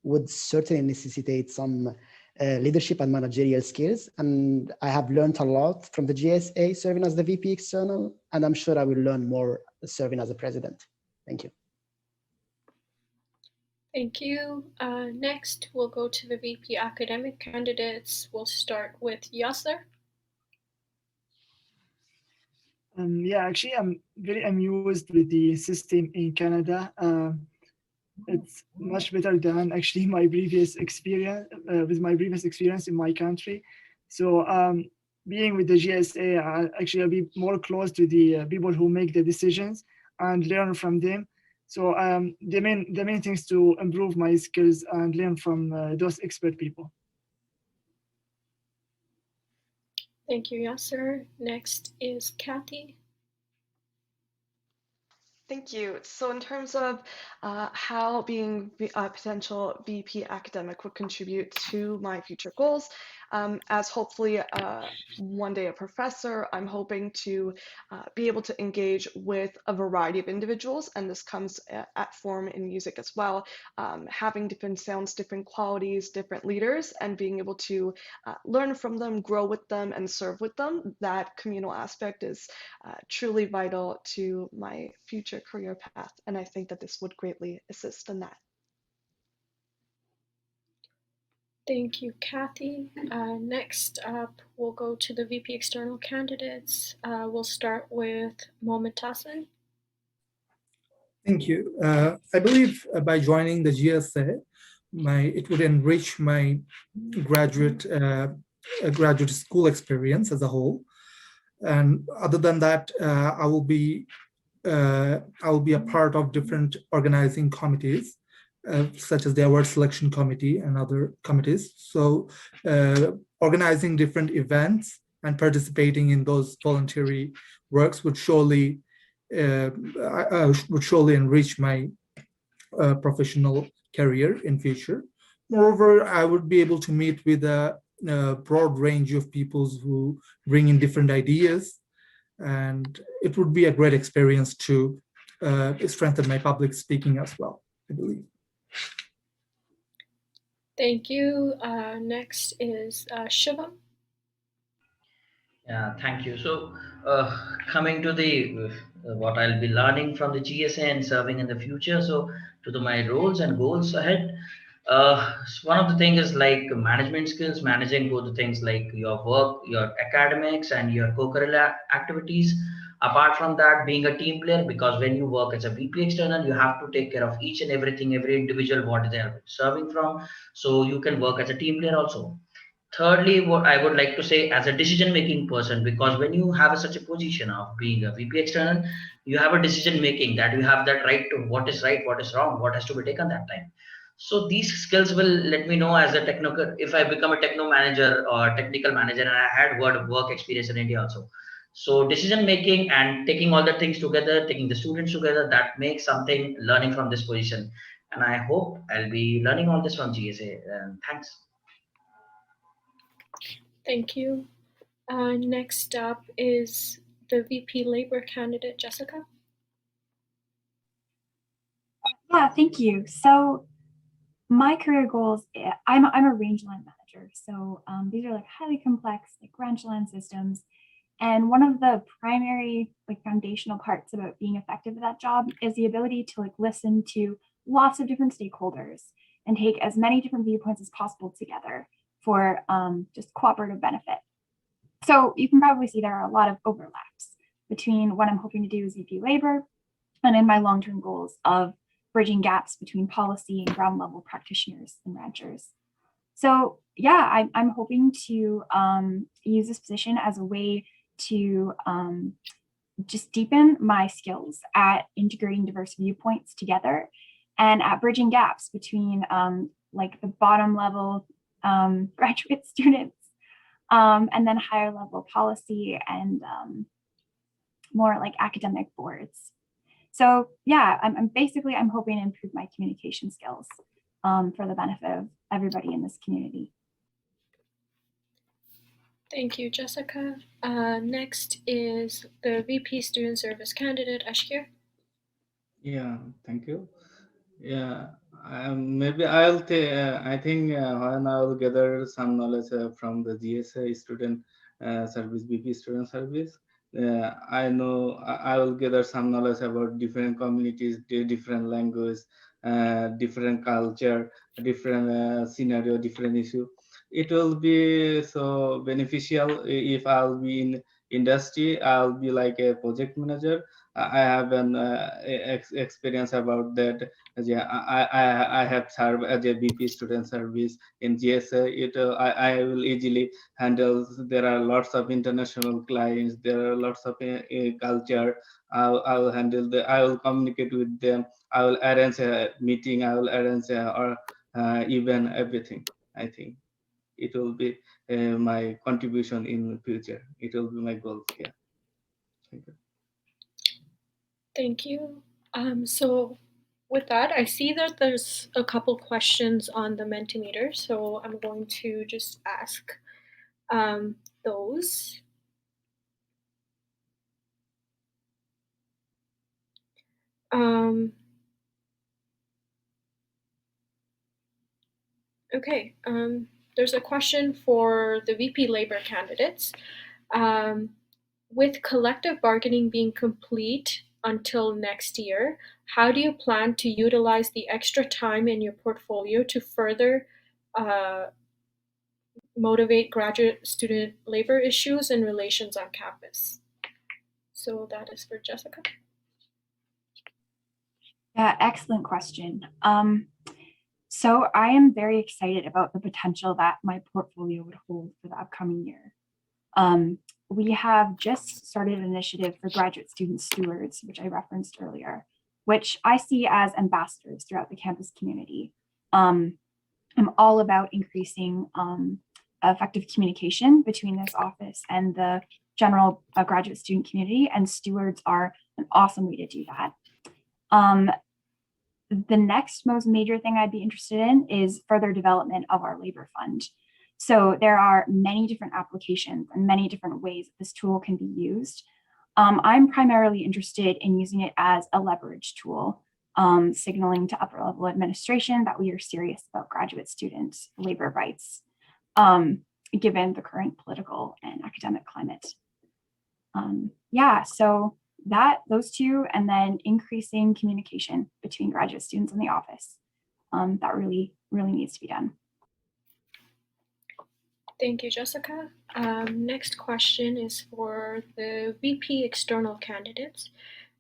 would certainly necessitate some leadership and managerial skills. And I have learned a lot from the GSA serving as the VP external, and I'm sure I will learn more serving as a president. Thank you. Thank you. Next, we'll go to the VP Academic candidates. We'll start with Yasser. Yeah, actually, I'm very amused with the system in Canada. It's much better than actually my previous experience in my country. So being with the GSA, actually I'll be more close to the people who make the decisions and learn from them. So the main things to improve my skills and learn from those expert people. Thank you, Yasser. Next is Kathy. Thank you. So in terms of how being a potential VP academic would contribute to my future goals, as hopefully one day a professor, I'm hoping to be able to engage with a variety of individuals, and this comes at form in music as well, having different sounds, different qualities, different leaders, and being able to learn from them, grow with them, and serve with them. That communal aspect is truly vital to my future career path, and I think that this would greatly assist in that. Thank you, Kathy. Next up, we'll go to the VP External candidates. We'll start with Mohamed Tassin. Thank you. I believe by joining the GSA, it would enrich my graduate school experience as a whole. And other than that, I will be a part of different organizing committees, such as the award selection committee and other committees. So organizing different events and participating in those voluntary works would surely enrich my professional career in future. Moreover, I would be able to meet with a broad range of people who bring in different ideas, and it would be a great experience to strengthen my public speaking as well, I believe. Thank you. Next is Shivam. Yeah, thank you. So, coming to the what I'll be learning from the GSA and serving in the future. So, my roles and goals ahead. One of the things is like management skills, managing both the things like your work, your academics, and your co-curricular activities. Apart from that, being a team player, because when you work as a VP external, you have to take care of each and everything, every individual what they are serving from. So you can work as a team player also. Thirdly, what I would like to say as a decision making person, because when you have such a position of being a VP external, you have a decision making that you have that right to what is right, what is wrong, what has to be taken that time. So these skills will let me know as a technical, if I become a techno manager or technical manager, and I had work experience in India also. So decision making and taking all the things together, taking the students together, that makes something learning from this position. And I hope I'll be learning all this from GSA. Thanks. Thank you. Next up is the VP Labor candidate, Jessica. Yeah, thank you. So my career goals, I'm a range line manager. So these are like highly complex, like range line systems. And one of the primary like foundational parts about being effective at that job is the ability to like listen to lots of different stakeholders and take as many different viewpoints as possible together for just cooperative benefit. So you can probably see there are a lot of overlaps between what I'm hoping to do as VP Labor and in my long-term goals of bridging gaps between policy and ground level practitioners and ranchers. So yeah, I'm hoping to use this position as a way to just deepen my skills at integrating diverse viewpoints together and at bridging gaps between like the bottom level graduate students and then higher level policy and more like academic boards. So yeah, I'm hoping to improve my communication skills for the benefit of everybody in this community. Thank you, Jessica. Next is the VP Student Service candidate, Ashkir. Yeah, thank you. Yeah, maybe I'll take. I think when I will gather some knowledge from the GSA student service, BP student service, I know I will gather some knowledge about different communities, different language, different culture, different scenario, different issue. It will be so beneficial if I'll be in industry. I'll be like a project manager. I have an experience about that. Yeah, I have served as a BP student service in GSA. I will easily handle. There are lots of international clients. There are lots of culture. I will handle the. I will communicate with them. I will arrange a meeting. I will arrange or even everything. I think it will be my contribution in future. It will be my goals. Yeah. Thank you. Thank you. So with that, I see that there's a couple questions on the Mentimeter, so I'm going to just ask those. Okay, there's a question for the VP Labor candidates. With collective bargaining being complete until next year, how do you plan to utilize the extra time in your portfolio to further motivate graduate student labor issues and relations on campus. So that is for Jessica. Yeah, excellent question. So I am very excited about the potential that my portfolio would hold for the upcoming year. We have just started an initiative for graduate student stewards, which I referenced earlier, which I see as ambassadors throughout the campus community. I'm all about increasing effective communication between this office and the general graduate student community, and stewards are an awesome way to do that. The next most major thing I'd be interested in is further development of our labor fund. So there are many different applications and many different ways that this tool can be used. I'm primarily interested in using it as a leverage tool, signaling to upper level administration that we are serious about graduate students' labor rights, given the current political and academic climate. Yeah, so those two, and then increasing communication between graduate students in the office. That really needs to be done. Thank you, Jessica. Next question is for the VP external candidates.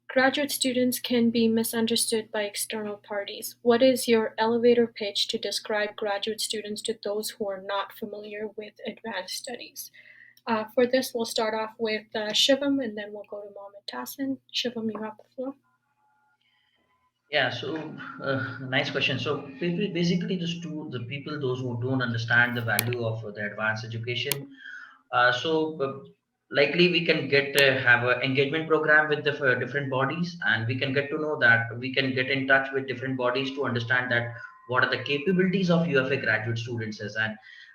Graduate students can be misunderstood by external parties. What is your elevator pitch to describe graduate students to those who are not familiar with advanced studies? For this, we'll start off with Shivam, and then we'll go to Mohamed Tassin. Shivam, you have the floor. Yeah, so nice question. So basically, the people, those who don't understand the value of the advanced education, likely we can get have an engagement program with the different bodies, and we can get to know that we can get in touch with different bodies to understand that what are the capabilities of UFA graduate students is,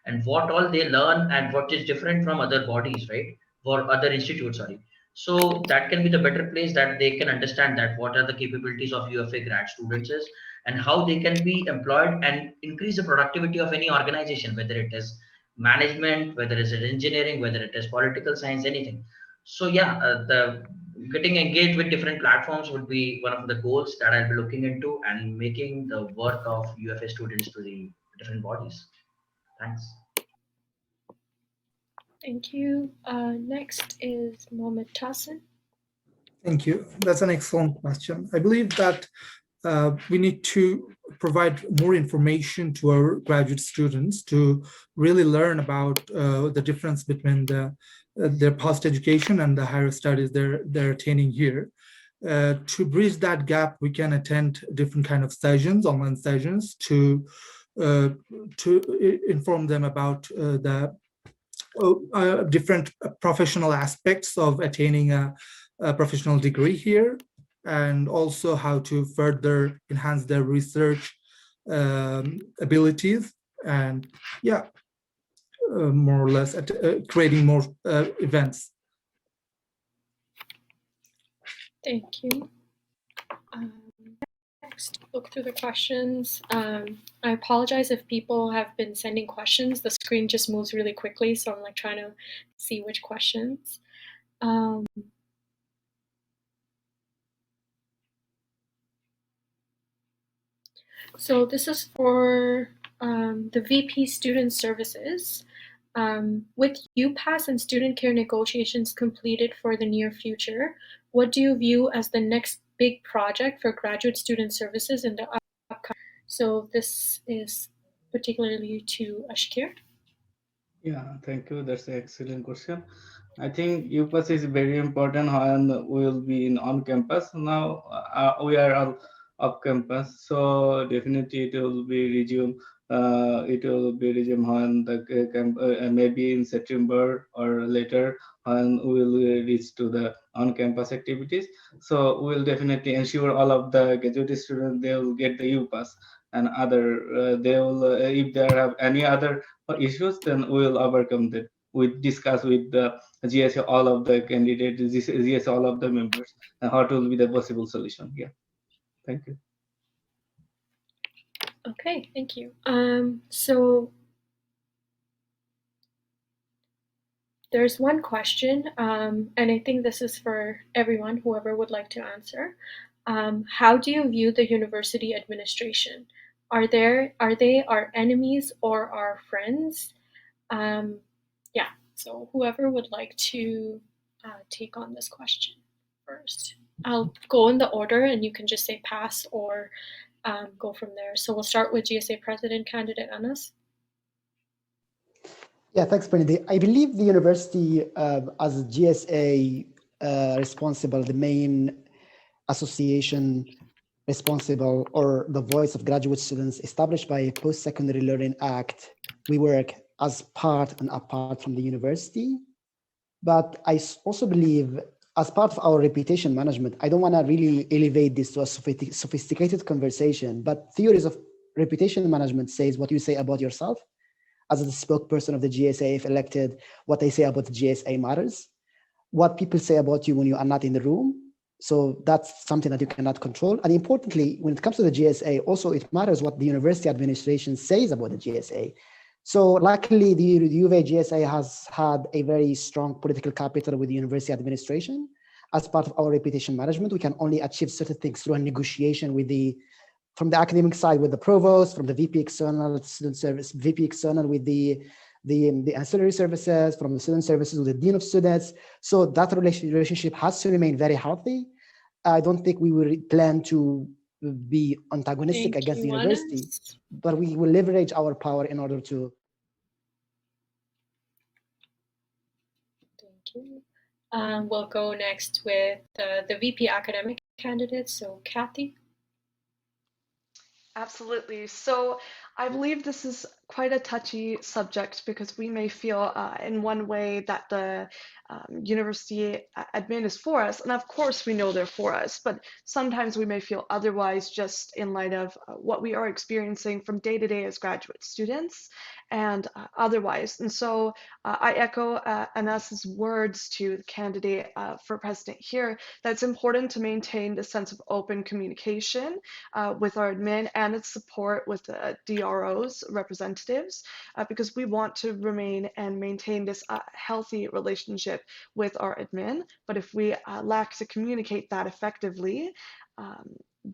and what all they learn and what is different from other bodies, right? For other institutes, sorry. So that can be the better place that they can understand that what are the capabilities of UFA grad students is, and how they can be employed and increase the productivity of any organization, whether it is management, whether it is engineering, whether it is political science, anything. So yeah, the getting engaged with different platforms would be one of the goals that I'll be looking into, and making the work of UFA students to the different bodies. Thanks. Thank you. Next is Mohamed Tassin. Thank you. That's an excellent question. I believe that we need to provide more information to our graduate students to really learn about the difference between their past education and the higher studies they're attaining here. To bridge that gap, we can attend different kind of sessions, online sessions, to inform them about the different professional aspects of attaining a professional degree here, and also how to further enhance their research abilities, and yeah, more or less creating more events. Thank you. Next, look through the questions. I apologize if people have been sending questions. The screen just moves really quickly, so I'm like trying to see which questions. So this is for the VP Student Services. With UPass and student care negotiations completed for the near future, what do you view as the next big project for graduate student services in the upcoming? So this is particularly to Ashkir. Yeah, thank you. That's an excellent question. I think UPass is very important when we will be on campus. Now we are all off campus, so definitely it will be resumed. It will be resumed when the maybe in September or later, when we will reach to the on-campus activities. So we will definitely ensure all of the graduate students, they will get the UPass, and other they will if there have any other issues, then we will overcome that. We discuss with the GSA, all of the candidates, GSA, all of the members, and how will be the possible solution. Yeah, thank you. Okay, thank you. So there's one question, and I think this is for everyone, whoever would like to answer. How do you view the university administration? Are they our enemies or our friends? Yeah, so whoever would like to take on this question first. I'll go in the order and you can just say pass or go from there. So we'll start with Gsa President Candidate Anas. Yeah, thanks, Pranidhi. I believe the university, as GSA responsible, the main association responsible or the voice of graduate students established by a Post-Secondary Learning Act, we work as part and apart from the university. But I also believe as part of our reputation management, I don't want to really elevate this to a sophisticated conversation, but theories of reputation management says what you say about yourself. As the spokesperson of the GSA, if elected, what they say about the GSA matters. What people say about you when you are not in the room. So that's something that you cannot control. And importantly, when it comes to the GSA, also it matters what the university administration says about the GSA. So luckily, the UVA GSA has had a very strong political capital with the university administration. As part of our reputation management, we can only achieve certain things through a negotiation with from the academic side with the provost, from the VP external, student service, VP external with the ancillary services, from the student services with the dean of students. So that relationship has to remain very healthy. I don't think we will plan to be antagonistic against the university, but we will leverage our power in order to. Thank you. We'll go next with the VP academic candidates. So Kathy. Absolutely. So I believe this is quite a touchy subject because we may feel in one way that the university admin is for us, and of course we know they're for us, but sometimes we may feel otherwise just in light of what we are experiencing from day to day as graduate students and otherwise. And so I echo Anas's words to the candidate for president here, that it's important to maintain the sense of open communication with our admin and its support with the DRO's representatives, because we want to remain and maintain this healthy relationship with our admin. But if we lack to communicate that effectively,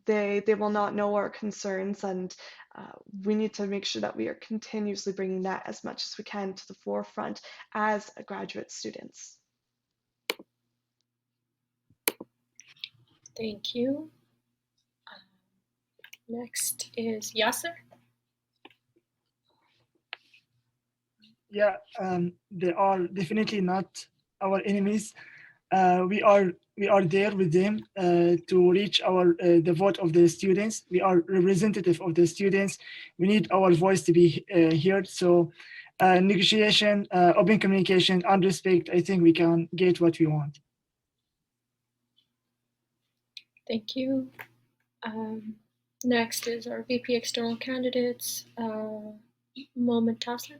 they will not know our concerns, and we need to make sure that we are continuously bringing that as much as we can to the forefront as graduate students. Thank you. Next is Yasser. Yeah, they are definitely not our enemies. We are there with them to reach the vote of the students. We are representative of the students. We need our voice to be heard. So negotiation, open communication, and respect, I think we can get what we want. Thank you. Next is our VP external candidates, Mohamed Tassin.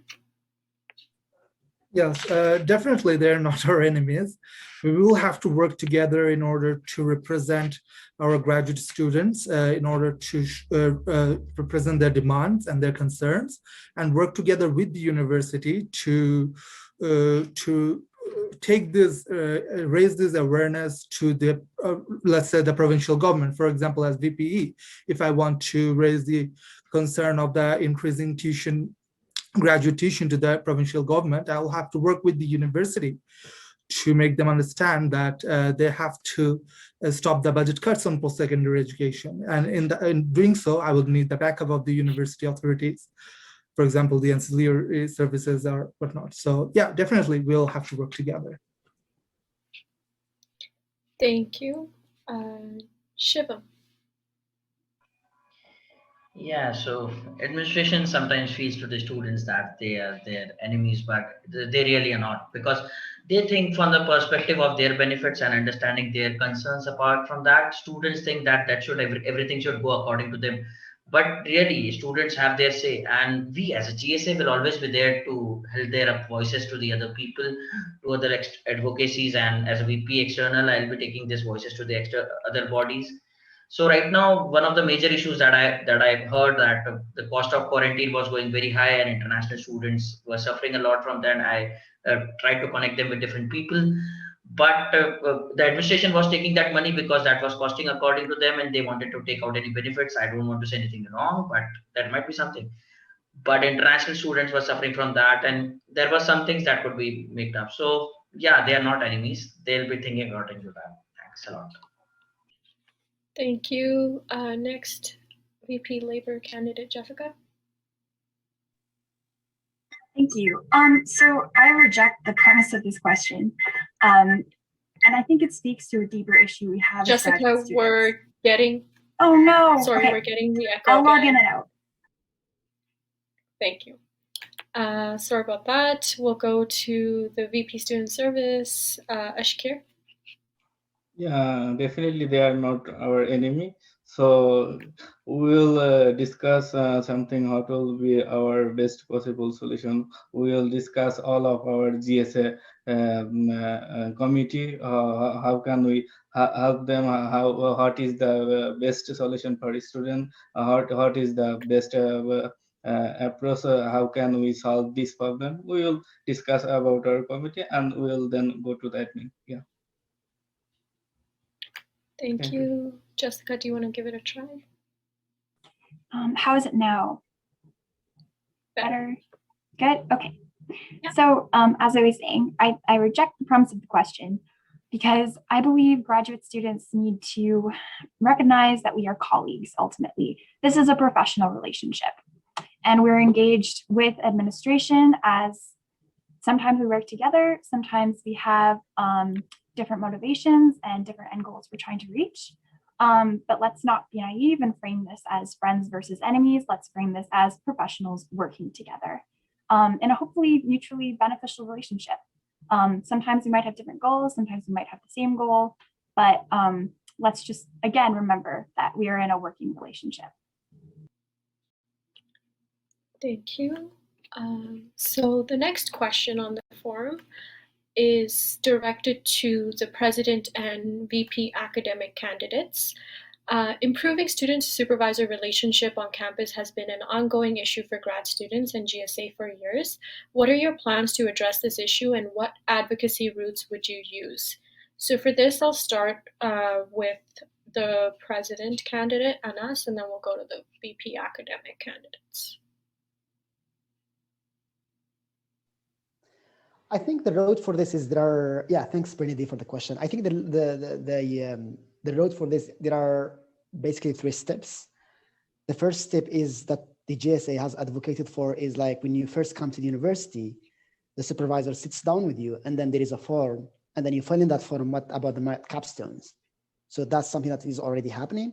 Yes, definitely they're not our enemies. We will have to work together in order to represent our graduate students, in order to represent their demands and their concerns, and work together with the university to take this, raise this awareness to the, let's say, the provincial government. For example, as VPE, if I want to raise the concern of the increasing graduate tuition to the provincial government, I will have to work with the university to make them understand that they have to stop the budget cuts on post-secondary education. And in doing so, I will need the backup of the university authorities, for example, the ancillary services or whatnot. So yeah, definitely we'll have to work together. Thank you. Shivam. Yeah, so administration sometimes feels to the students that they are their enemies, but they really are not, because they think from the perspective of their benefits and understanding their concerns. Apart from that, students think that everything should go according to them. But really, students have their say, and we as a GSA will always be there to hold their voices to the other people, to other advocacies. And as a VP external, I'll be taking these voices to the other bodies. So right now, one of the major issues that I've heard, that the cost of quarantine was going very high and international students were suffering a lot from that. I tried to connect them with different people, but the administration was taking that money because that was costing according to them, and they wanted to take out any benefits. I don't want to say anything wrong, but that might be something. but international students were suffering from that, and there were some things that could be made up. So yeah, they are not enemies. They'll be thinking according to that. Thanks a lot. Thank you. Next, VP Labor candidate Jessica. Thank you. So I reject the premise of this question. And I think it speaks to a deeper issue we have as Jessica, graduate students. we're getting. Oh no. Sorry, okay. we're getting the echo. I'll log again. in and out. Thank you. Sorry about that. We'll go to the VP Student Service, Ashkir. Yeah, definitely they are not our enemy. So we'll discuss something what will be our best possible solution. We will discuss all of our GSA committee. How can we help them? What is the best solution for a student? What is the best approach? How can we solve this problem? We will discuss about our committee and we will then go to the admin. Yeah. Thank you. Jessica, do you want to give it a try? How is it now? Better. Good? Okay. Yeah. So as I was saying, I reject the premise of the question because I believe graduate students need to recognize that we are colleagues ultimately. This is a professional relationship and we're engaged with administration as sometimes we work together, sometimes we have different motivations and different end goals we're trying to reach. But let's not be naive and frame this as friends versus enemies. Let's frame this as professionals working together in a hopefully mutually beneficial relationship. Sometimes we might have different goals, sometimes we might have the same goal, but let's just, again, remember that we are in a working relationship. Thank you. So the next question on the forum is directed to the President and VP academic candidates. Improving student-to-supervisor relationship on campus has been an ongoing issue for grad students and GSA for years. What are your plans to address this issue and what advocacy routes would you use? So for this, I'll start with the President candidate, Anas, and then we'll go to the VP academic candidates. I think the road for this is thanks Pranidhi for the question. I think the road for this, there are basically 3 steps. The first step is that the GSA has advocated for is like when you first come to the university, the supervisor sits down with you and then there is a form and then you fill in that form about the capstones. So that's something that is already happening.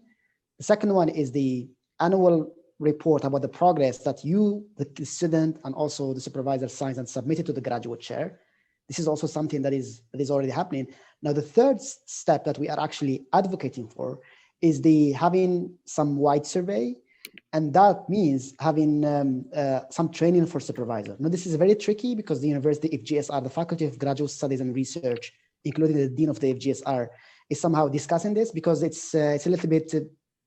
The second one is the annual report about the progress that you, the student, and also the supervisor signs and submitted to the graduate chair. This is also something that is already happening. Now, the third step that we are actually advocating for is having some wide survey, and that means having some training for supervisor. Now, this is very tricky because the University FGSR, the Faculty of Graduate Studies and Research, including the Dean of the FGSR, is somehow discussing this because it's a little bit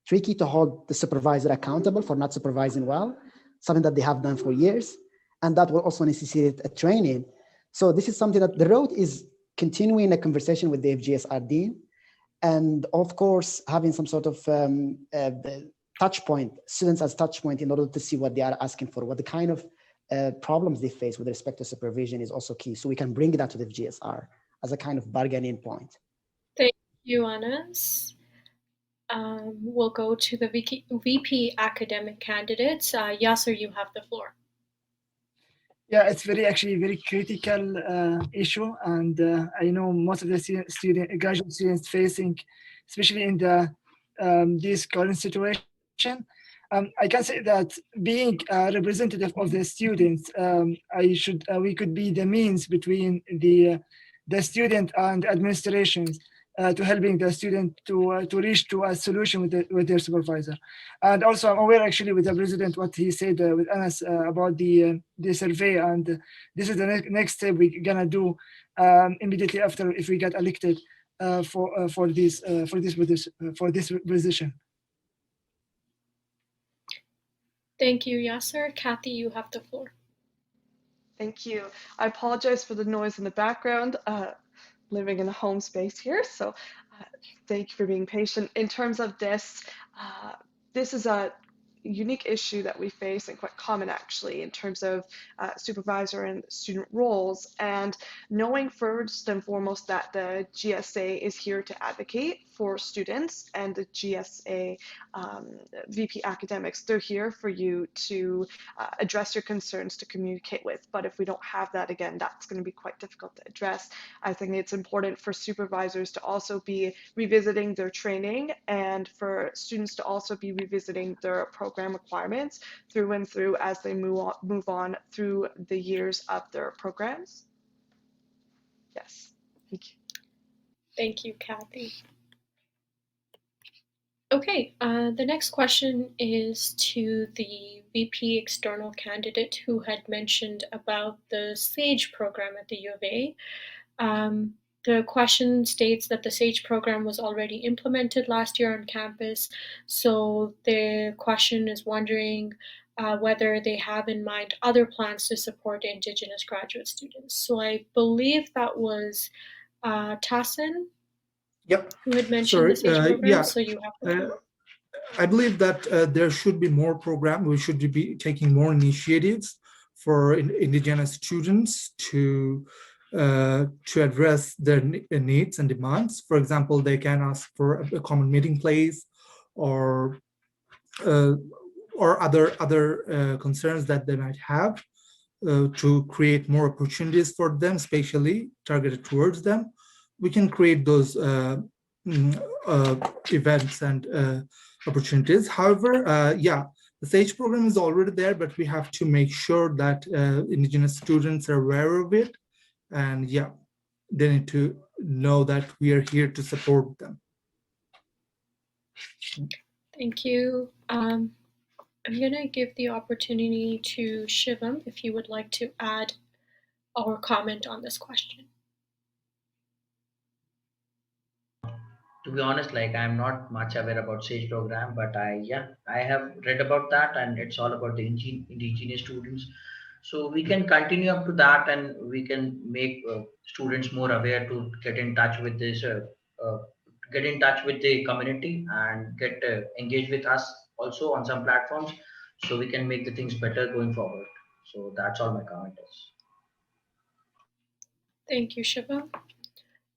tricky to hold the supervisor accountable for not supervising well, something that they have done for years. And that will also necessitate a training. So this is something that the road is continuing a conversation with the FGSR Dean. And of course, having some sort of touch point, students as touch point in order to see what they are asking for, what the kind of problems they face with respect to supervision is also key. So we can bring that to the FGSR as a kind of bargaining point. Thank you, Anas. We'll go to the VP academic candidates. Yasser, you have the floor. Yeah, it's actually very critical issue, and I know most of the graduate students facing, especially in this current situation. I can say that being a representative of the students, we could be the means between the student and administrations to helping the student to reach to a solution with their supervisor. And also I'm aware actually with the president what he said with Anas about the survey, and this is the next step we're gonna do immediately after if we get elected for this position. Thank you, Yasser. Kathy, you have the floor. Thank you. I apologize for the noise in the background. Living in a home space here, so thank you for being patient. In terms of this, this is a unique issue that we face, and quite common actually, in terms of supervisor and student roles. And knowing first and foremost that the GSA is here to advocate for students, and the GSA VP academics, they're here for you to address your concerns, to communicate with. But if we don't have that, again, that's going to be quite difficult to address. I think it's important for supervisors to also be revisiting their training, and for students to also be revisiting their program requirements through and through as they move on through the years of their programs. Yes, thank you. Thank you, Kathy. Okay, the next question is to the VP external candidate who had mentioned about the SAGE program at the U of A. The question states that the SAGE program was already implemented last year on campus, so the question is wondering whether they have in mind other plans to support Indigenous graduate students. So I believe that was Tassin Yep. who had mentioned Sorry. the SAGE program, Yeah. so you have the floor. I believe that there should be more programs. We should be taking more initiatives for Indigenous students to address their needs and demands. For example, they can ask for a common meeting place, or other concerns that they might have, to create more opportunities for them, especially targeted towards them. We can create those events and opportunities. However, yeah, the SAGE program is already there, but we have to make sure that Indigenous students are aware of it, and yeah, they need to know that we are here to support them. Thank you. I'm going to give the opportunity to Shivam if you would like to add or comment on this question. To be honest, like I'm not much aware about SAGE program, but I have read about that, and it's all about the indigenous students. So we can continue up to that, and we can make students more aware to get in touch with this, get in touch with the community, and get engaged with us also on some platforms, so we can make the things better going forward. So that's all my comment is. Thank you, Shivam.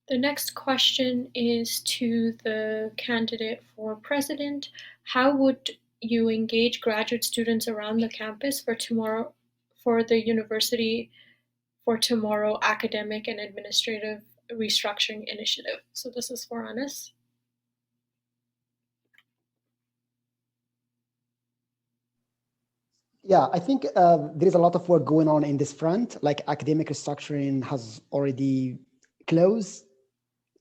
The next question is to the candidate for president. How would you engage graduate students around the campus for the University for Tomorrow academic and administrative restructuring initiative? So this is for Anas. Yeah, I think there is a lot of work going on in this front. Like academic restructuring has already closed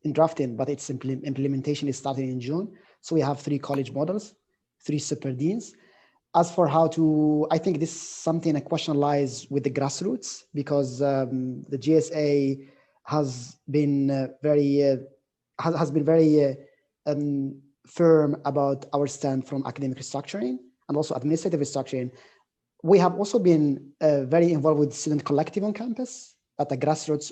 in drafting, but its implementation is starting in June. So we have 3 college models, 3 super deans. As for how to, I think this is something, a question lies with the grassroots, because the GSA has been very firm about our stand from academic restructuring and also administrative restructuring. We have also been very involved with student collective on campus, at a grassroots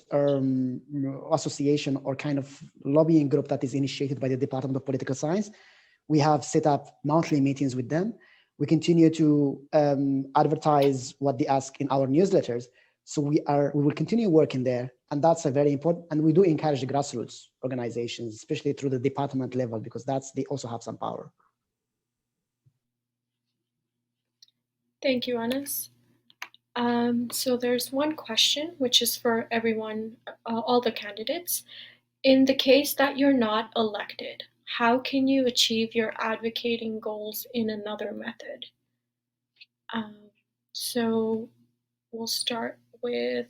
association or kind of lobbying group that is initiated by the Department of Political Science. We have set up monthly meetings with them. We continue to advertise what they ask in our newsletters. So we will continue working there, and that's a very important. And we do encourage the grassroots organizations, especially through the department level, because they also have some power. Thank you, Anas. So there's one question, which is for everyone, all the candidates. In the case that you're not elected, how can you achieve your advocating goals in another method? So we'll start with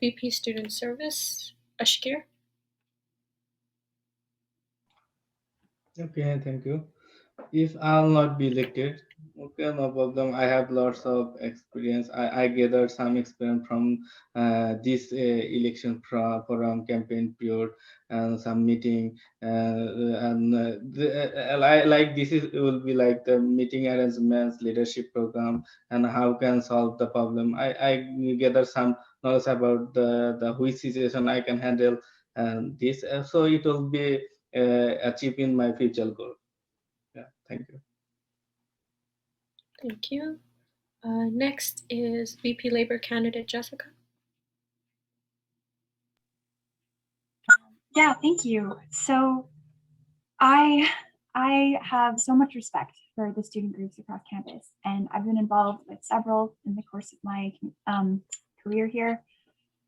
VP Student Service, Ashkir. Okay, thank you. If I'll not be elected, okay, no problem. I have lots of experience. I gathered some experience from this election forum campaign period and some meeting, like this will be like the meeting arrangements, leadership program, and how can solve the problem. I gather some knowledge about the which situation I can handle, and this, so it will be achieving my future goal. Yeah, thank you. Thank you. Next is VP Labor candidate Jessica. Yeah, thank you. So I have so much respect for the student groups across campus, and I've been involved with several in the course of my career here.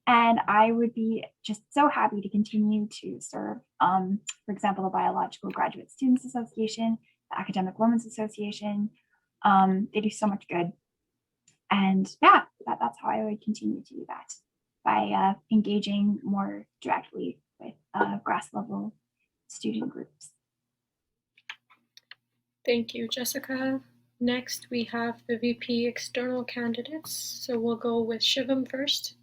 And I would be just so happy to continue to serve, for example, the Biological Graduate Students Association, the Academic Women's Association. They do so much good. And yeah, that's how I would continue to do that, by engaging more directly with grass level student groups. Thank you, Jessica. Next, we have the VP external candidates. So we'll go with Shivam first.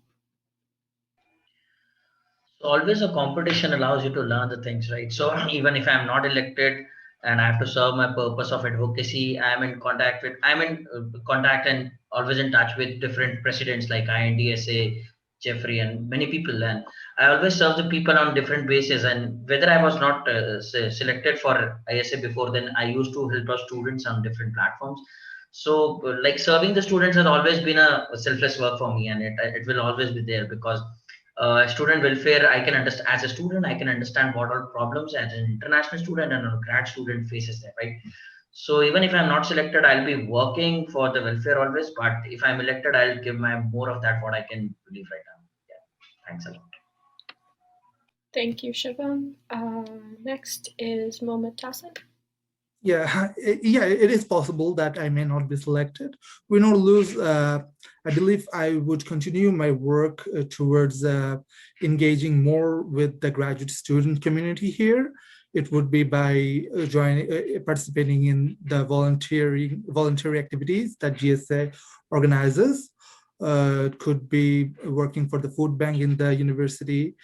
So always a competition allows you to learn the things, right? So even if I'm not elected and I have to serve my purpose of advocacy, I'm in contact and always in touch with different presidents like INDSA, Jeffrey, and many people. And I always serve the people on different bases. And whether I was not selected for ISA before, then I used to help our students on different platforms. So like serving the students has always been a selfless work for me, and it will always be there because student welfare, I can understand as a student, I can understand what are problems as an international student and a grad student faces there, right? So even if I'm not selected, I'll be working for the welfare always, but if I'm elected, I'll give my more of that what I can believe right now. Yeah, thanks a lot. Thank you, Shivam. Next is Mohamed Tassin. Yeah, it is possible that I may not be selected. Win or lose, I believe I would continue my work towards engaging more with the graduate student community here. It would be by participating in the voluntary activities that GSA organizes. It could be working for the food bank in the university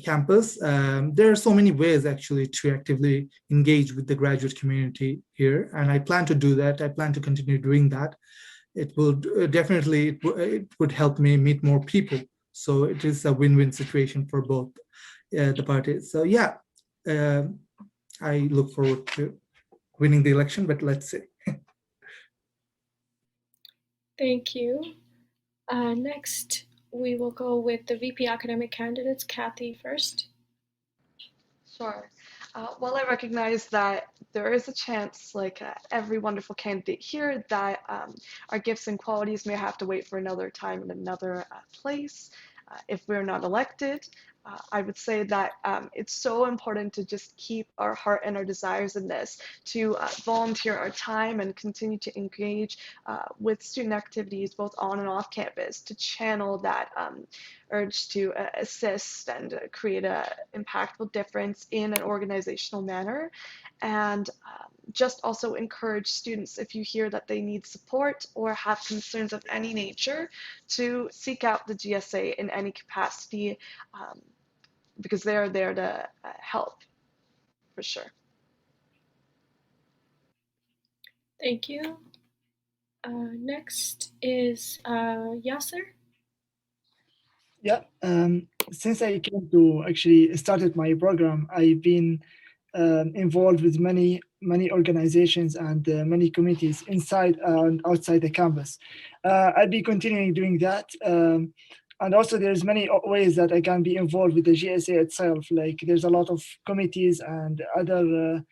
campus. There are so many ways actually to actively engage with the graduate community here, and I plan to do that. I plan to continue doing that. It will definitely, it would help me meet more people. So it is a win-win situation for both the parties. So yeah, I look forward to winning the election, but let's see. Thank you. Next, we will go with the VP academic candidates, Kathy first. Sure. While I recognize that there is a chance, like every wonderful candidate here, that our gifts and qualities may have to wait for another time in another place if we're not elected, I would say that it's so important to just keep our heart and our desires in this, to volunteer our time and continue to engage with student activities both on and off campus, to channel that urge to assist and create an impactful difference in an organizational manner. And just also encourage students, if you hear that they need support or have concerns of any nature, to seek out the GSA in any capacity, because they're there to help, for sure. Thank you. Next is Yasser. Yeah, since I came to actually started my program, I've been involved with many organizations and many committees inside and outside the campus. I'll be continuing doing that. And also there's many ways that I can be involved with the GSA itself. Like there's a lot of committees and other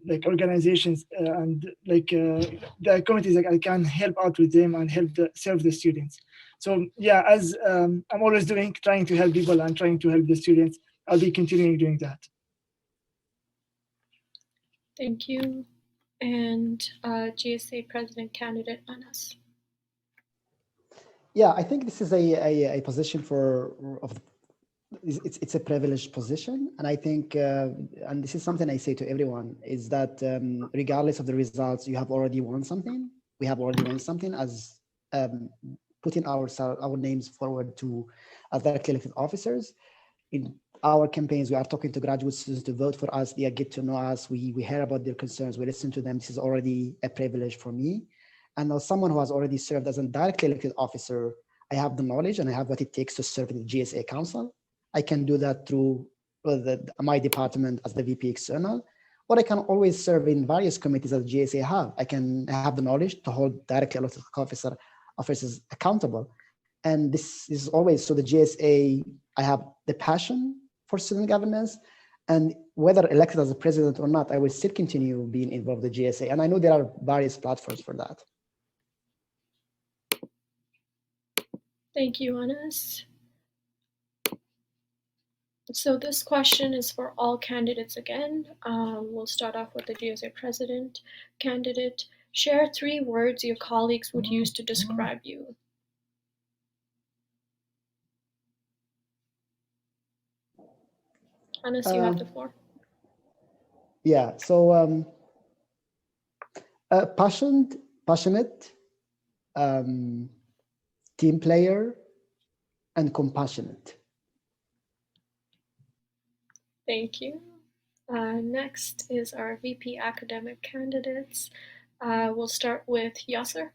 like organizations and like the committees that I can help out with them and help serve the students. So yeah, as I'm always doing, trying to help people and trying to help the students, I'll be continuing doing that. Thank you. And GSA President Candidate Anas. Yeah, I think this is a position it's a privileged position, and I think, and this is something I say to everyone, is that regardless of the results, you have already won something. We have already won something as putting our names forward as directly elected officers. In our campaigns, we are talking to graduate students to vote for us. They get to know us. We hear about their concerns. We listen to them. This is already a privilege for me. And as someone who has already served as a directly elected officer, I have the knowledge and I have what it takes to serve in the GSA Council. I can do that through my department as the VP External. or I can always serve in various committees that GSA have. I can have the knowledge to hold directly elected officers accountable. And this is always, so the GSA, I have the passion for student governance, and whether elected as a president or not, I will still continue being involved with the GSA. And I know there are various platforms for that. Thank you, Anas. So this question is for all candidates again. We'll start off with the GSA President Candidate. Share 3 words your colleagues would use to describe you. Anas, you have the floor. Yeah, so passionate, team player, and compassionate. Thank you. Next is our VP Academic Candidates. We'll start with Yasser.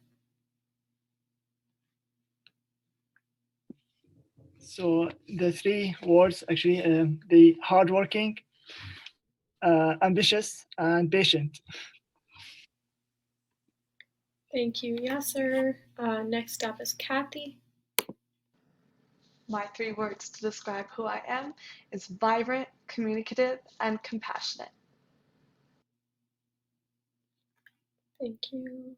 So the 3 words actually, the hardworking, ambitious, and patient. Thank you, Yasser. Next up is Kathy. My 3 words to describe who I am is vibrant, communicative, and compassionate. Thank you.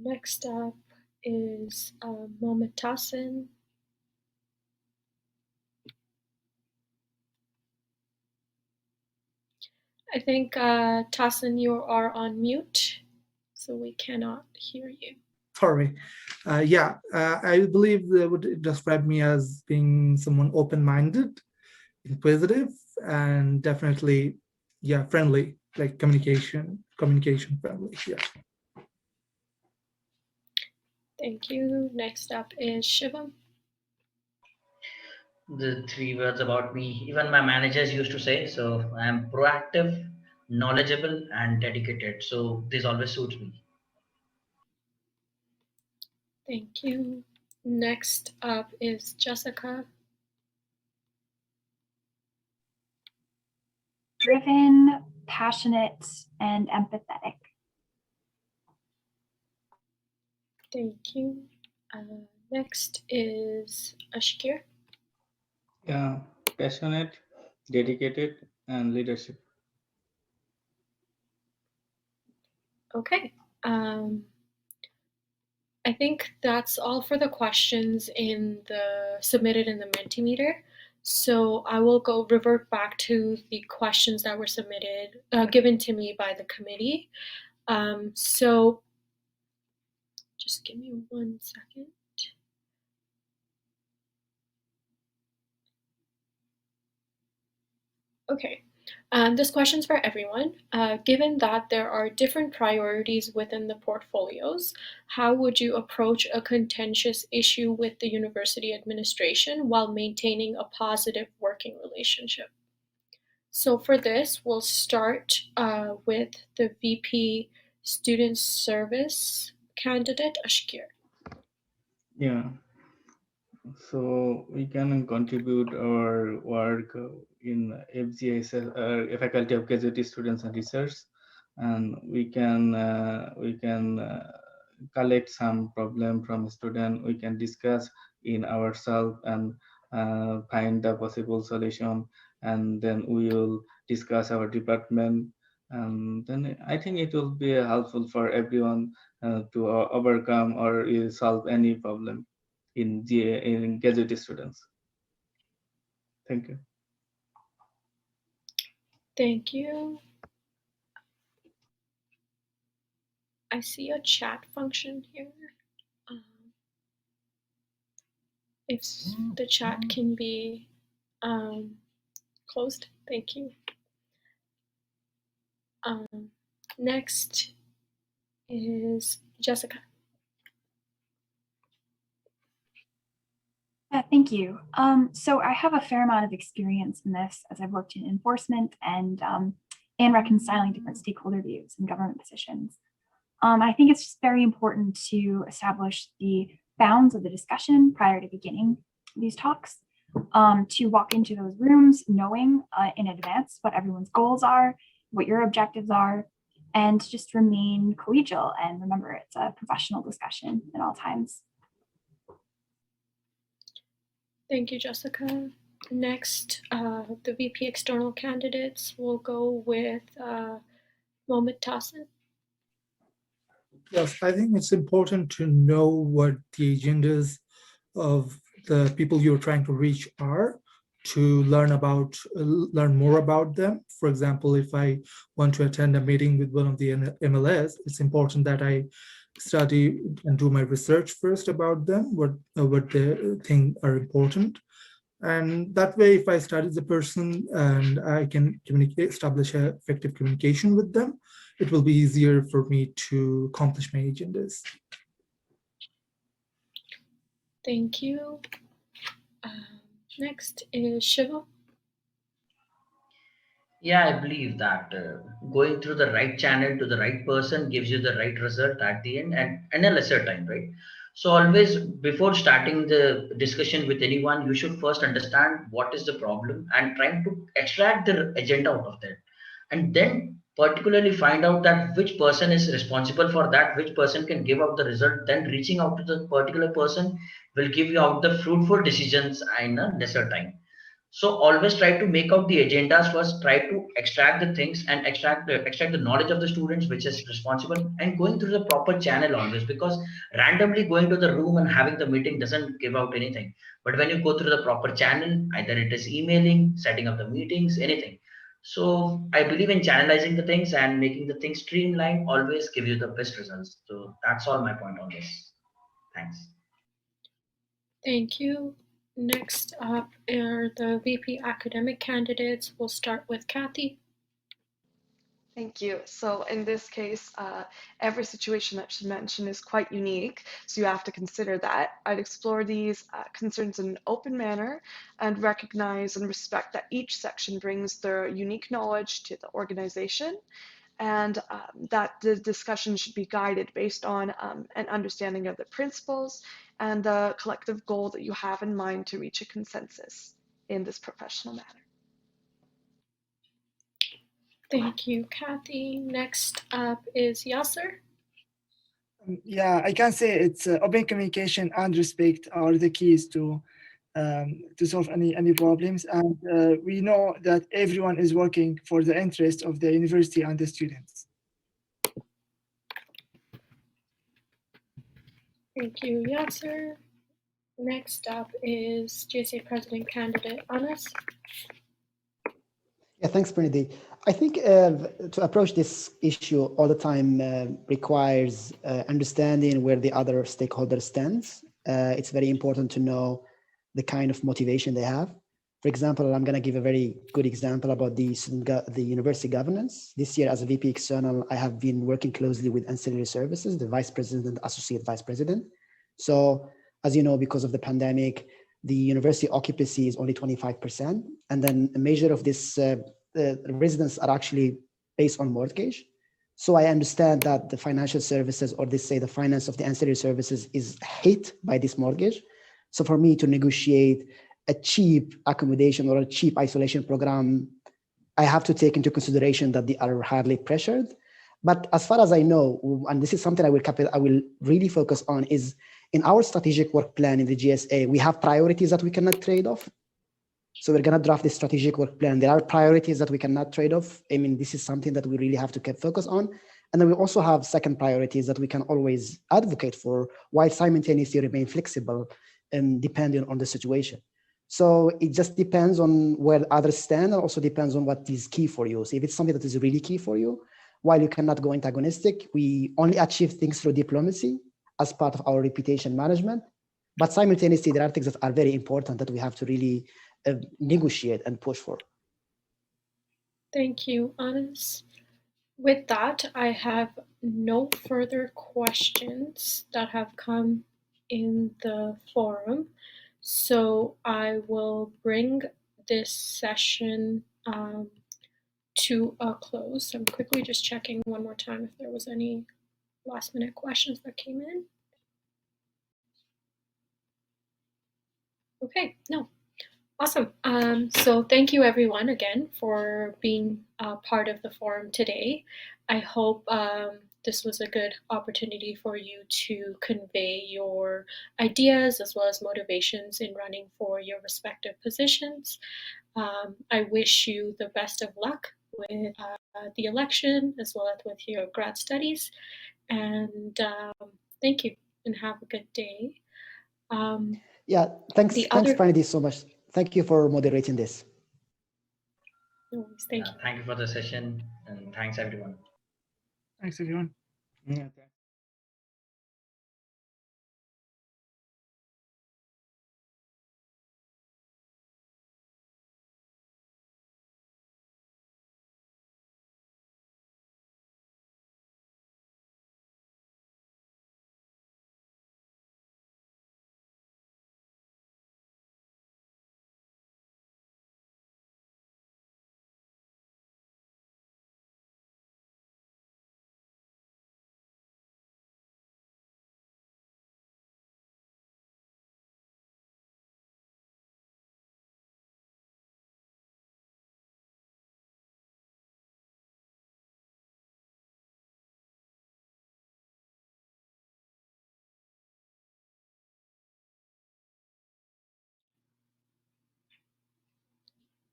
Next up is Mohamed Tassin. I think, Tassin, you are on mute, so we cannot hear you. Sorry. I believe they would describe me as being someone open-minded, inquisitive, and definitely, friendly, like communication friendly. Yeah. Thank you. Next up is Shivam. The 3 words about me, even my managers used to say. So I'm proactive, knowledgeable, and dedicated. So this always suits me. Thank you. Next up is Jessica. Driven, passionate, and empathetic. Thank you. Next is Ashkir. Yeah, passionate, dedicated, and leadership. Okay. I think that's all for the questions submitted in the Mentimeter. So I will revert back to the questions that were submitted, given to me by the committee. So just give me 1 second. Okay. This question's for everyone. Given that there are different priorities within the portfolios, how would you approach a contentious issue with the university administration while maintaining a positive working relationship? So for this, we'll start with the VP Student Service Candidate, Ashkir. Yeah. So we can contribute our work in FGS, Faculty of Graduate Students and Research, and we can collect some problem from student. We can discuss in ourselves and find the possible solution, and then we will discuss our department. And then I think it will be helpful for everyone to overcome or solve any problem in graduate students. Thank you. Thank you. I see a chat function here. If the chat can be closed, thank you. Next is Jessica. Thank you. So I have a fair amount of experience in this as I've worked in enforcement and reconciling different stakeholder views in government positions. I think it's just very important to establish the bounds of the discussion prior to beginning these talks, to walk into those rooms knowing in advance what everyone's goals are, what your objectives are, and just remain collegial. And remember, it's a professional discussion at all times. Thank you, Jessica. Next, the VP external candidates will go with Mohamed Tassin. Yes, I think it's important to know what the agendas of the people you're trying to reach are, to learn more about them. For example, if I want to attend a meeting with one of the MLS, it's important that I study and do my research first about them, what they think are important. And that way, if I study the person and I can establish an effective communication with them, it will be easier for me to accomplish my agendas. Thank you. Next is Shiva. Yeah, I believe that going through the right channel to the right person gives you the right result at the end and in a lesser time, right? So always before starting the discussion with anyone, you should first understand what is the problem and trying to extract the agenda out of that. And then particularly find out that which person is responsible for that, which person can give out the result, then reaching out to the particular person will give you out the fruitful decisions in a lesser time. So always try to make out the agendas first, try to extract the things and extract the knowledge of the students which is responsible, and going through the proper channel always, because randomly going to the room and having the meeting doesn't give out anything. But when you go through the proper channel, either it is emailing, setting up the meetings, anything. So I believe in channelizing the things and making the things streamlined always give you the best results. So that's all my point on this. Thanks. Thank you. Next up are the VP academic candidates. We'll start with Kathy. Thank you. So in this case, every situation that she mentioned is quite unique, so you have to consider that. I'd explore these concerns in an open manner and recognize and respect that each section brings their unique knowledge to the organization, and that the discussion should be guided based on an understanding of the principles and the collective goal that you have in mind to reach a consensus in this professional matter. Thank you, Kathy. Next up is Yasser. Yeah, I can say it's open communication and respect are the keys to solve any problems. And we know that everyone is working for the interest of the university and the students. Thank you, Yasser. Next up is Gsa President Candidate Anas. Yeah, thanks, Pranidhi. I think to approach this issue all the time requires understanding where the other stakeholder stands. It's very important to know the kind of motivation they have. For example, I'm going to give a very good example about the university governance. This year, as a VP external, I have been working closely with ancillary services, the vice president and associate vice president. So, as you know, because of the pandemic, the university occupancy is only 25%. And then a measure of this residents are actually based on mortgage. So I understand that the financial services, or they say the finance of the ancillary services, is hit by this mortgage. So for me to negotiate a cheap accommodation or a cheap isolation program, I have to take into consideration that they are hardly pressured. But as far as I know, and this is something I will really focus on, is in our strategic work plan in the GSA, we have priorities that we cannot trade off. So we're going to draft this strategic work plan. There are priorities that we cannot trade off. I mean, this is something that we really have to keep focus on. And then we also have second priorities that we can always advocate for, while simultaneously remain flexible and depending on the situation. So it just depends on where others stand, and also depends on what is key for you. So if it's something that is really key for you, while you cannot go antagonistic, we only achieve things through diplomacy as part of our reputation management. But simultaneously, there are things that are very important that we have to really negotiate and push for. Thank you, Anas. With that, I have no further questions that have come in the forum. So I will bring this session to a close. I'm quickly just checking one more time if there was any last minute questions that came in. Okay, no. Awesome. So thank you everyone again for being part of the forum today. I hope this was a good opportunity for you to convey your ideas as well as motivations in running for your respective positions. I wish you the best of luck with the election as well as with your grad studies. And thank you and have a good day. Yeah, thanks, The thanks, other- Pranidhi, so much. Thank you for moderating this. No worries, thank you. Thank you for the session, and thanks everyone. Thanks, everyone. Yeah.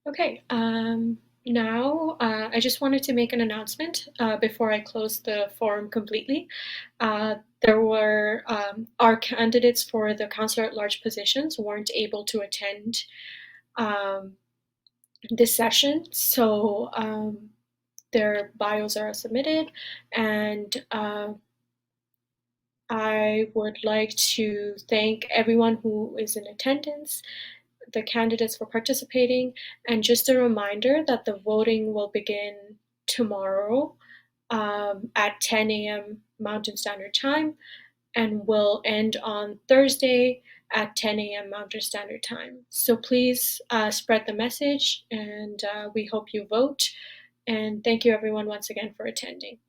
Okay, now I just wanted to make an announcement before I close the forum completely. There were our candidates for the counselor at large positions weren't able to attend this session, so their bios are submitted, and I would like to thank everyone who is in attendance, the candidates for participating, and just a reminder that the voting will begin tomorrow at 10 a.m. Mountain Standard Time and will end on Thursday at 10 a.m. Mountain Standard Time. So please spread the message, and we hope you vote. And thank you everyone once again for attending.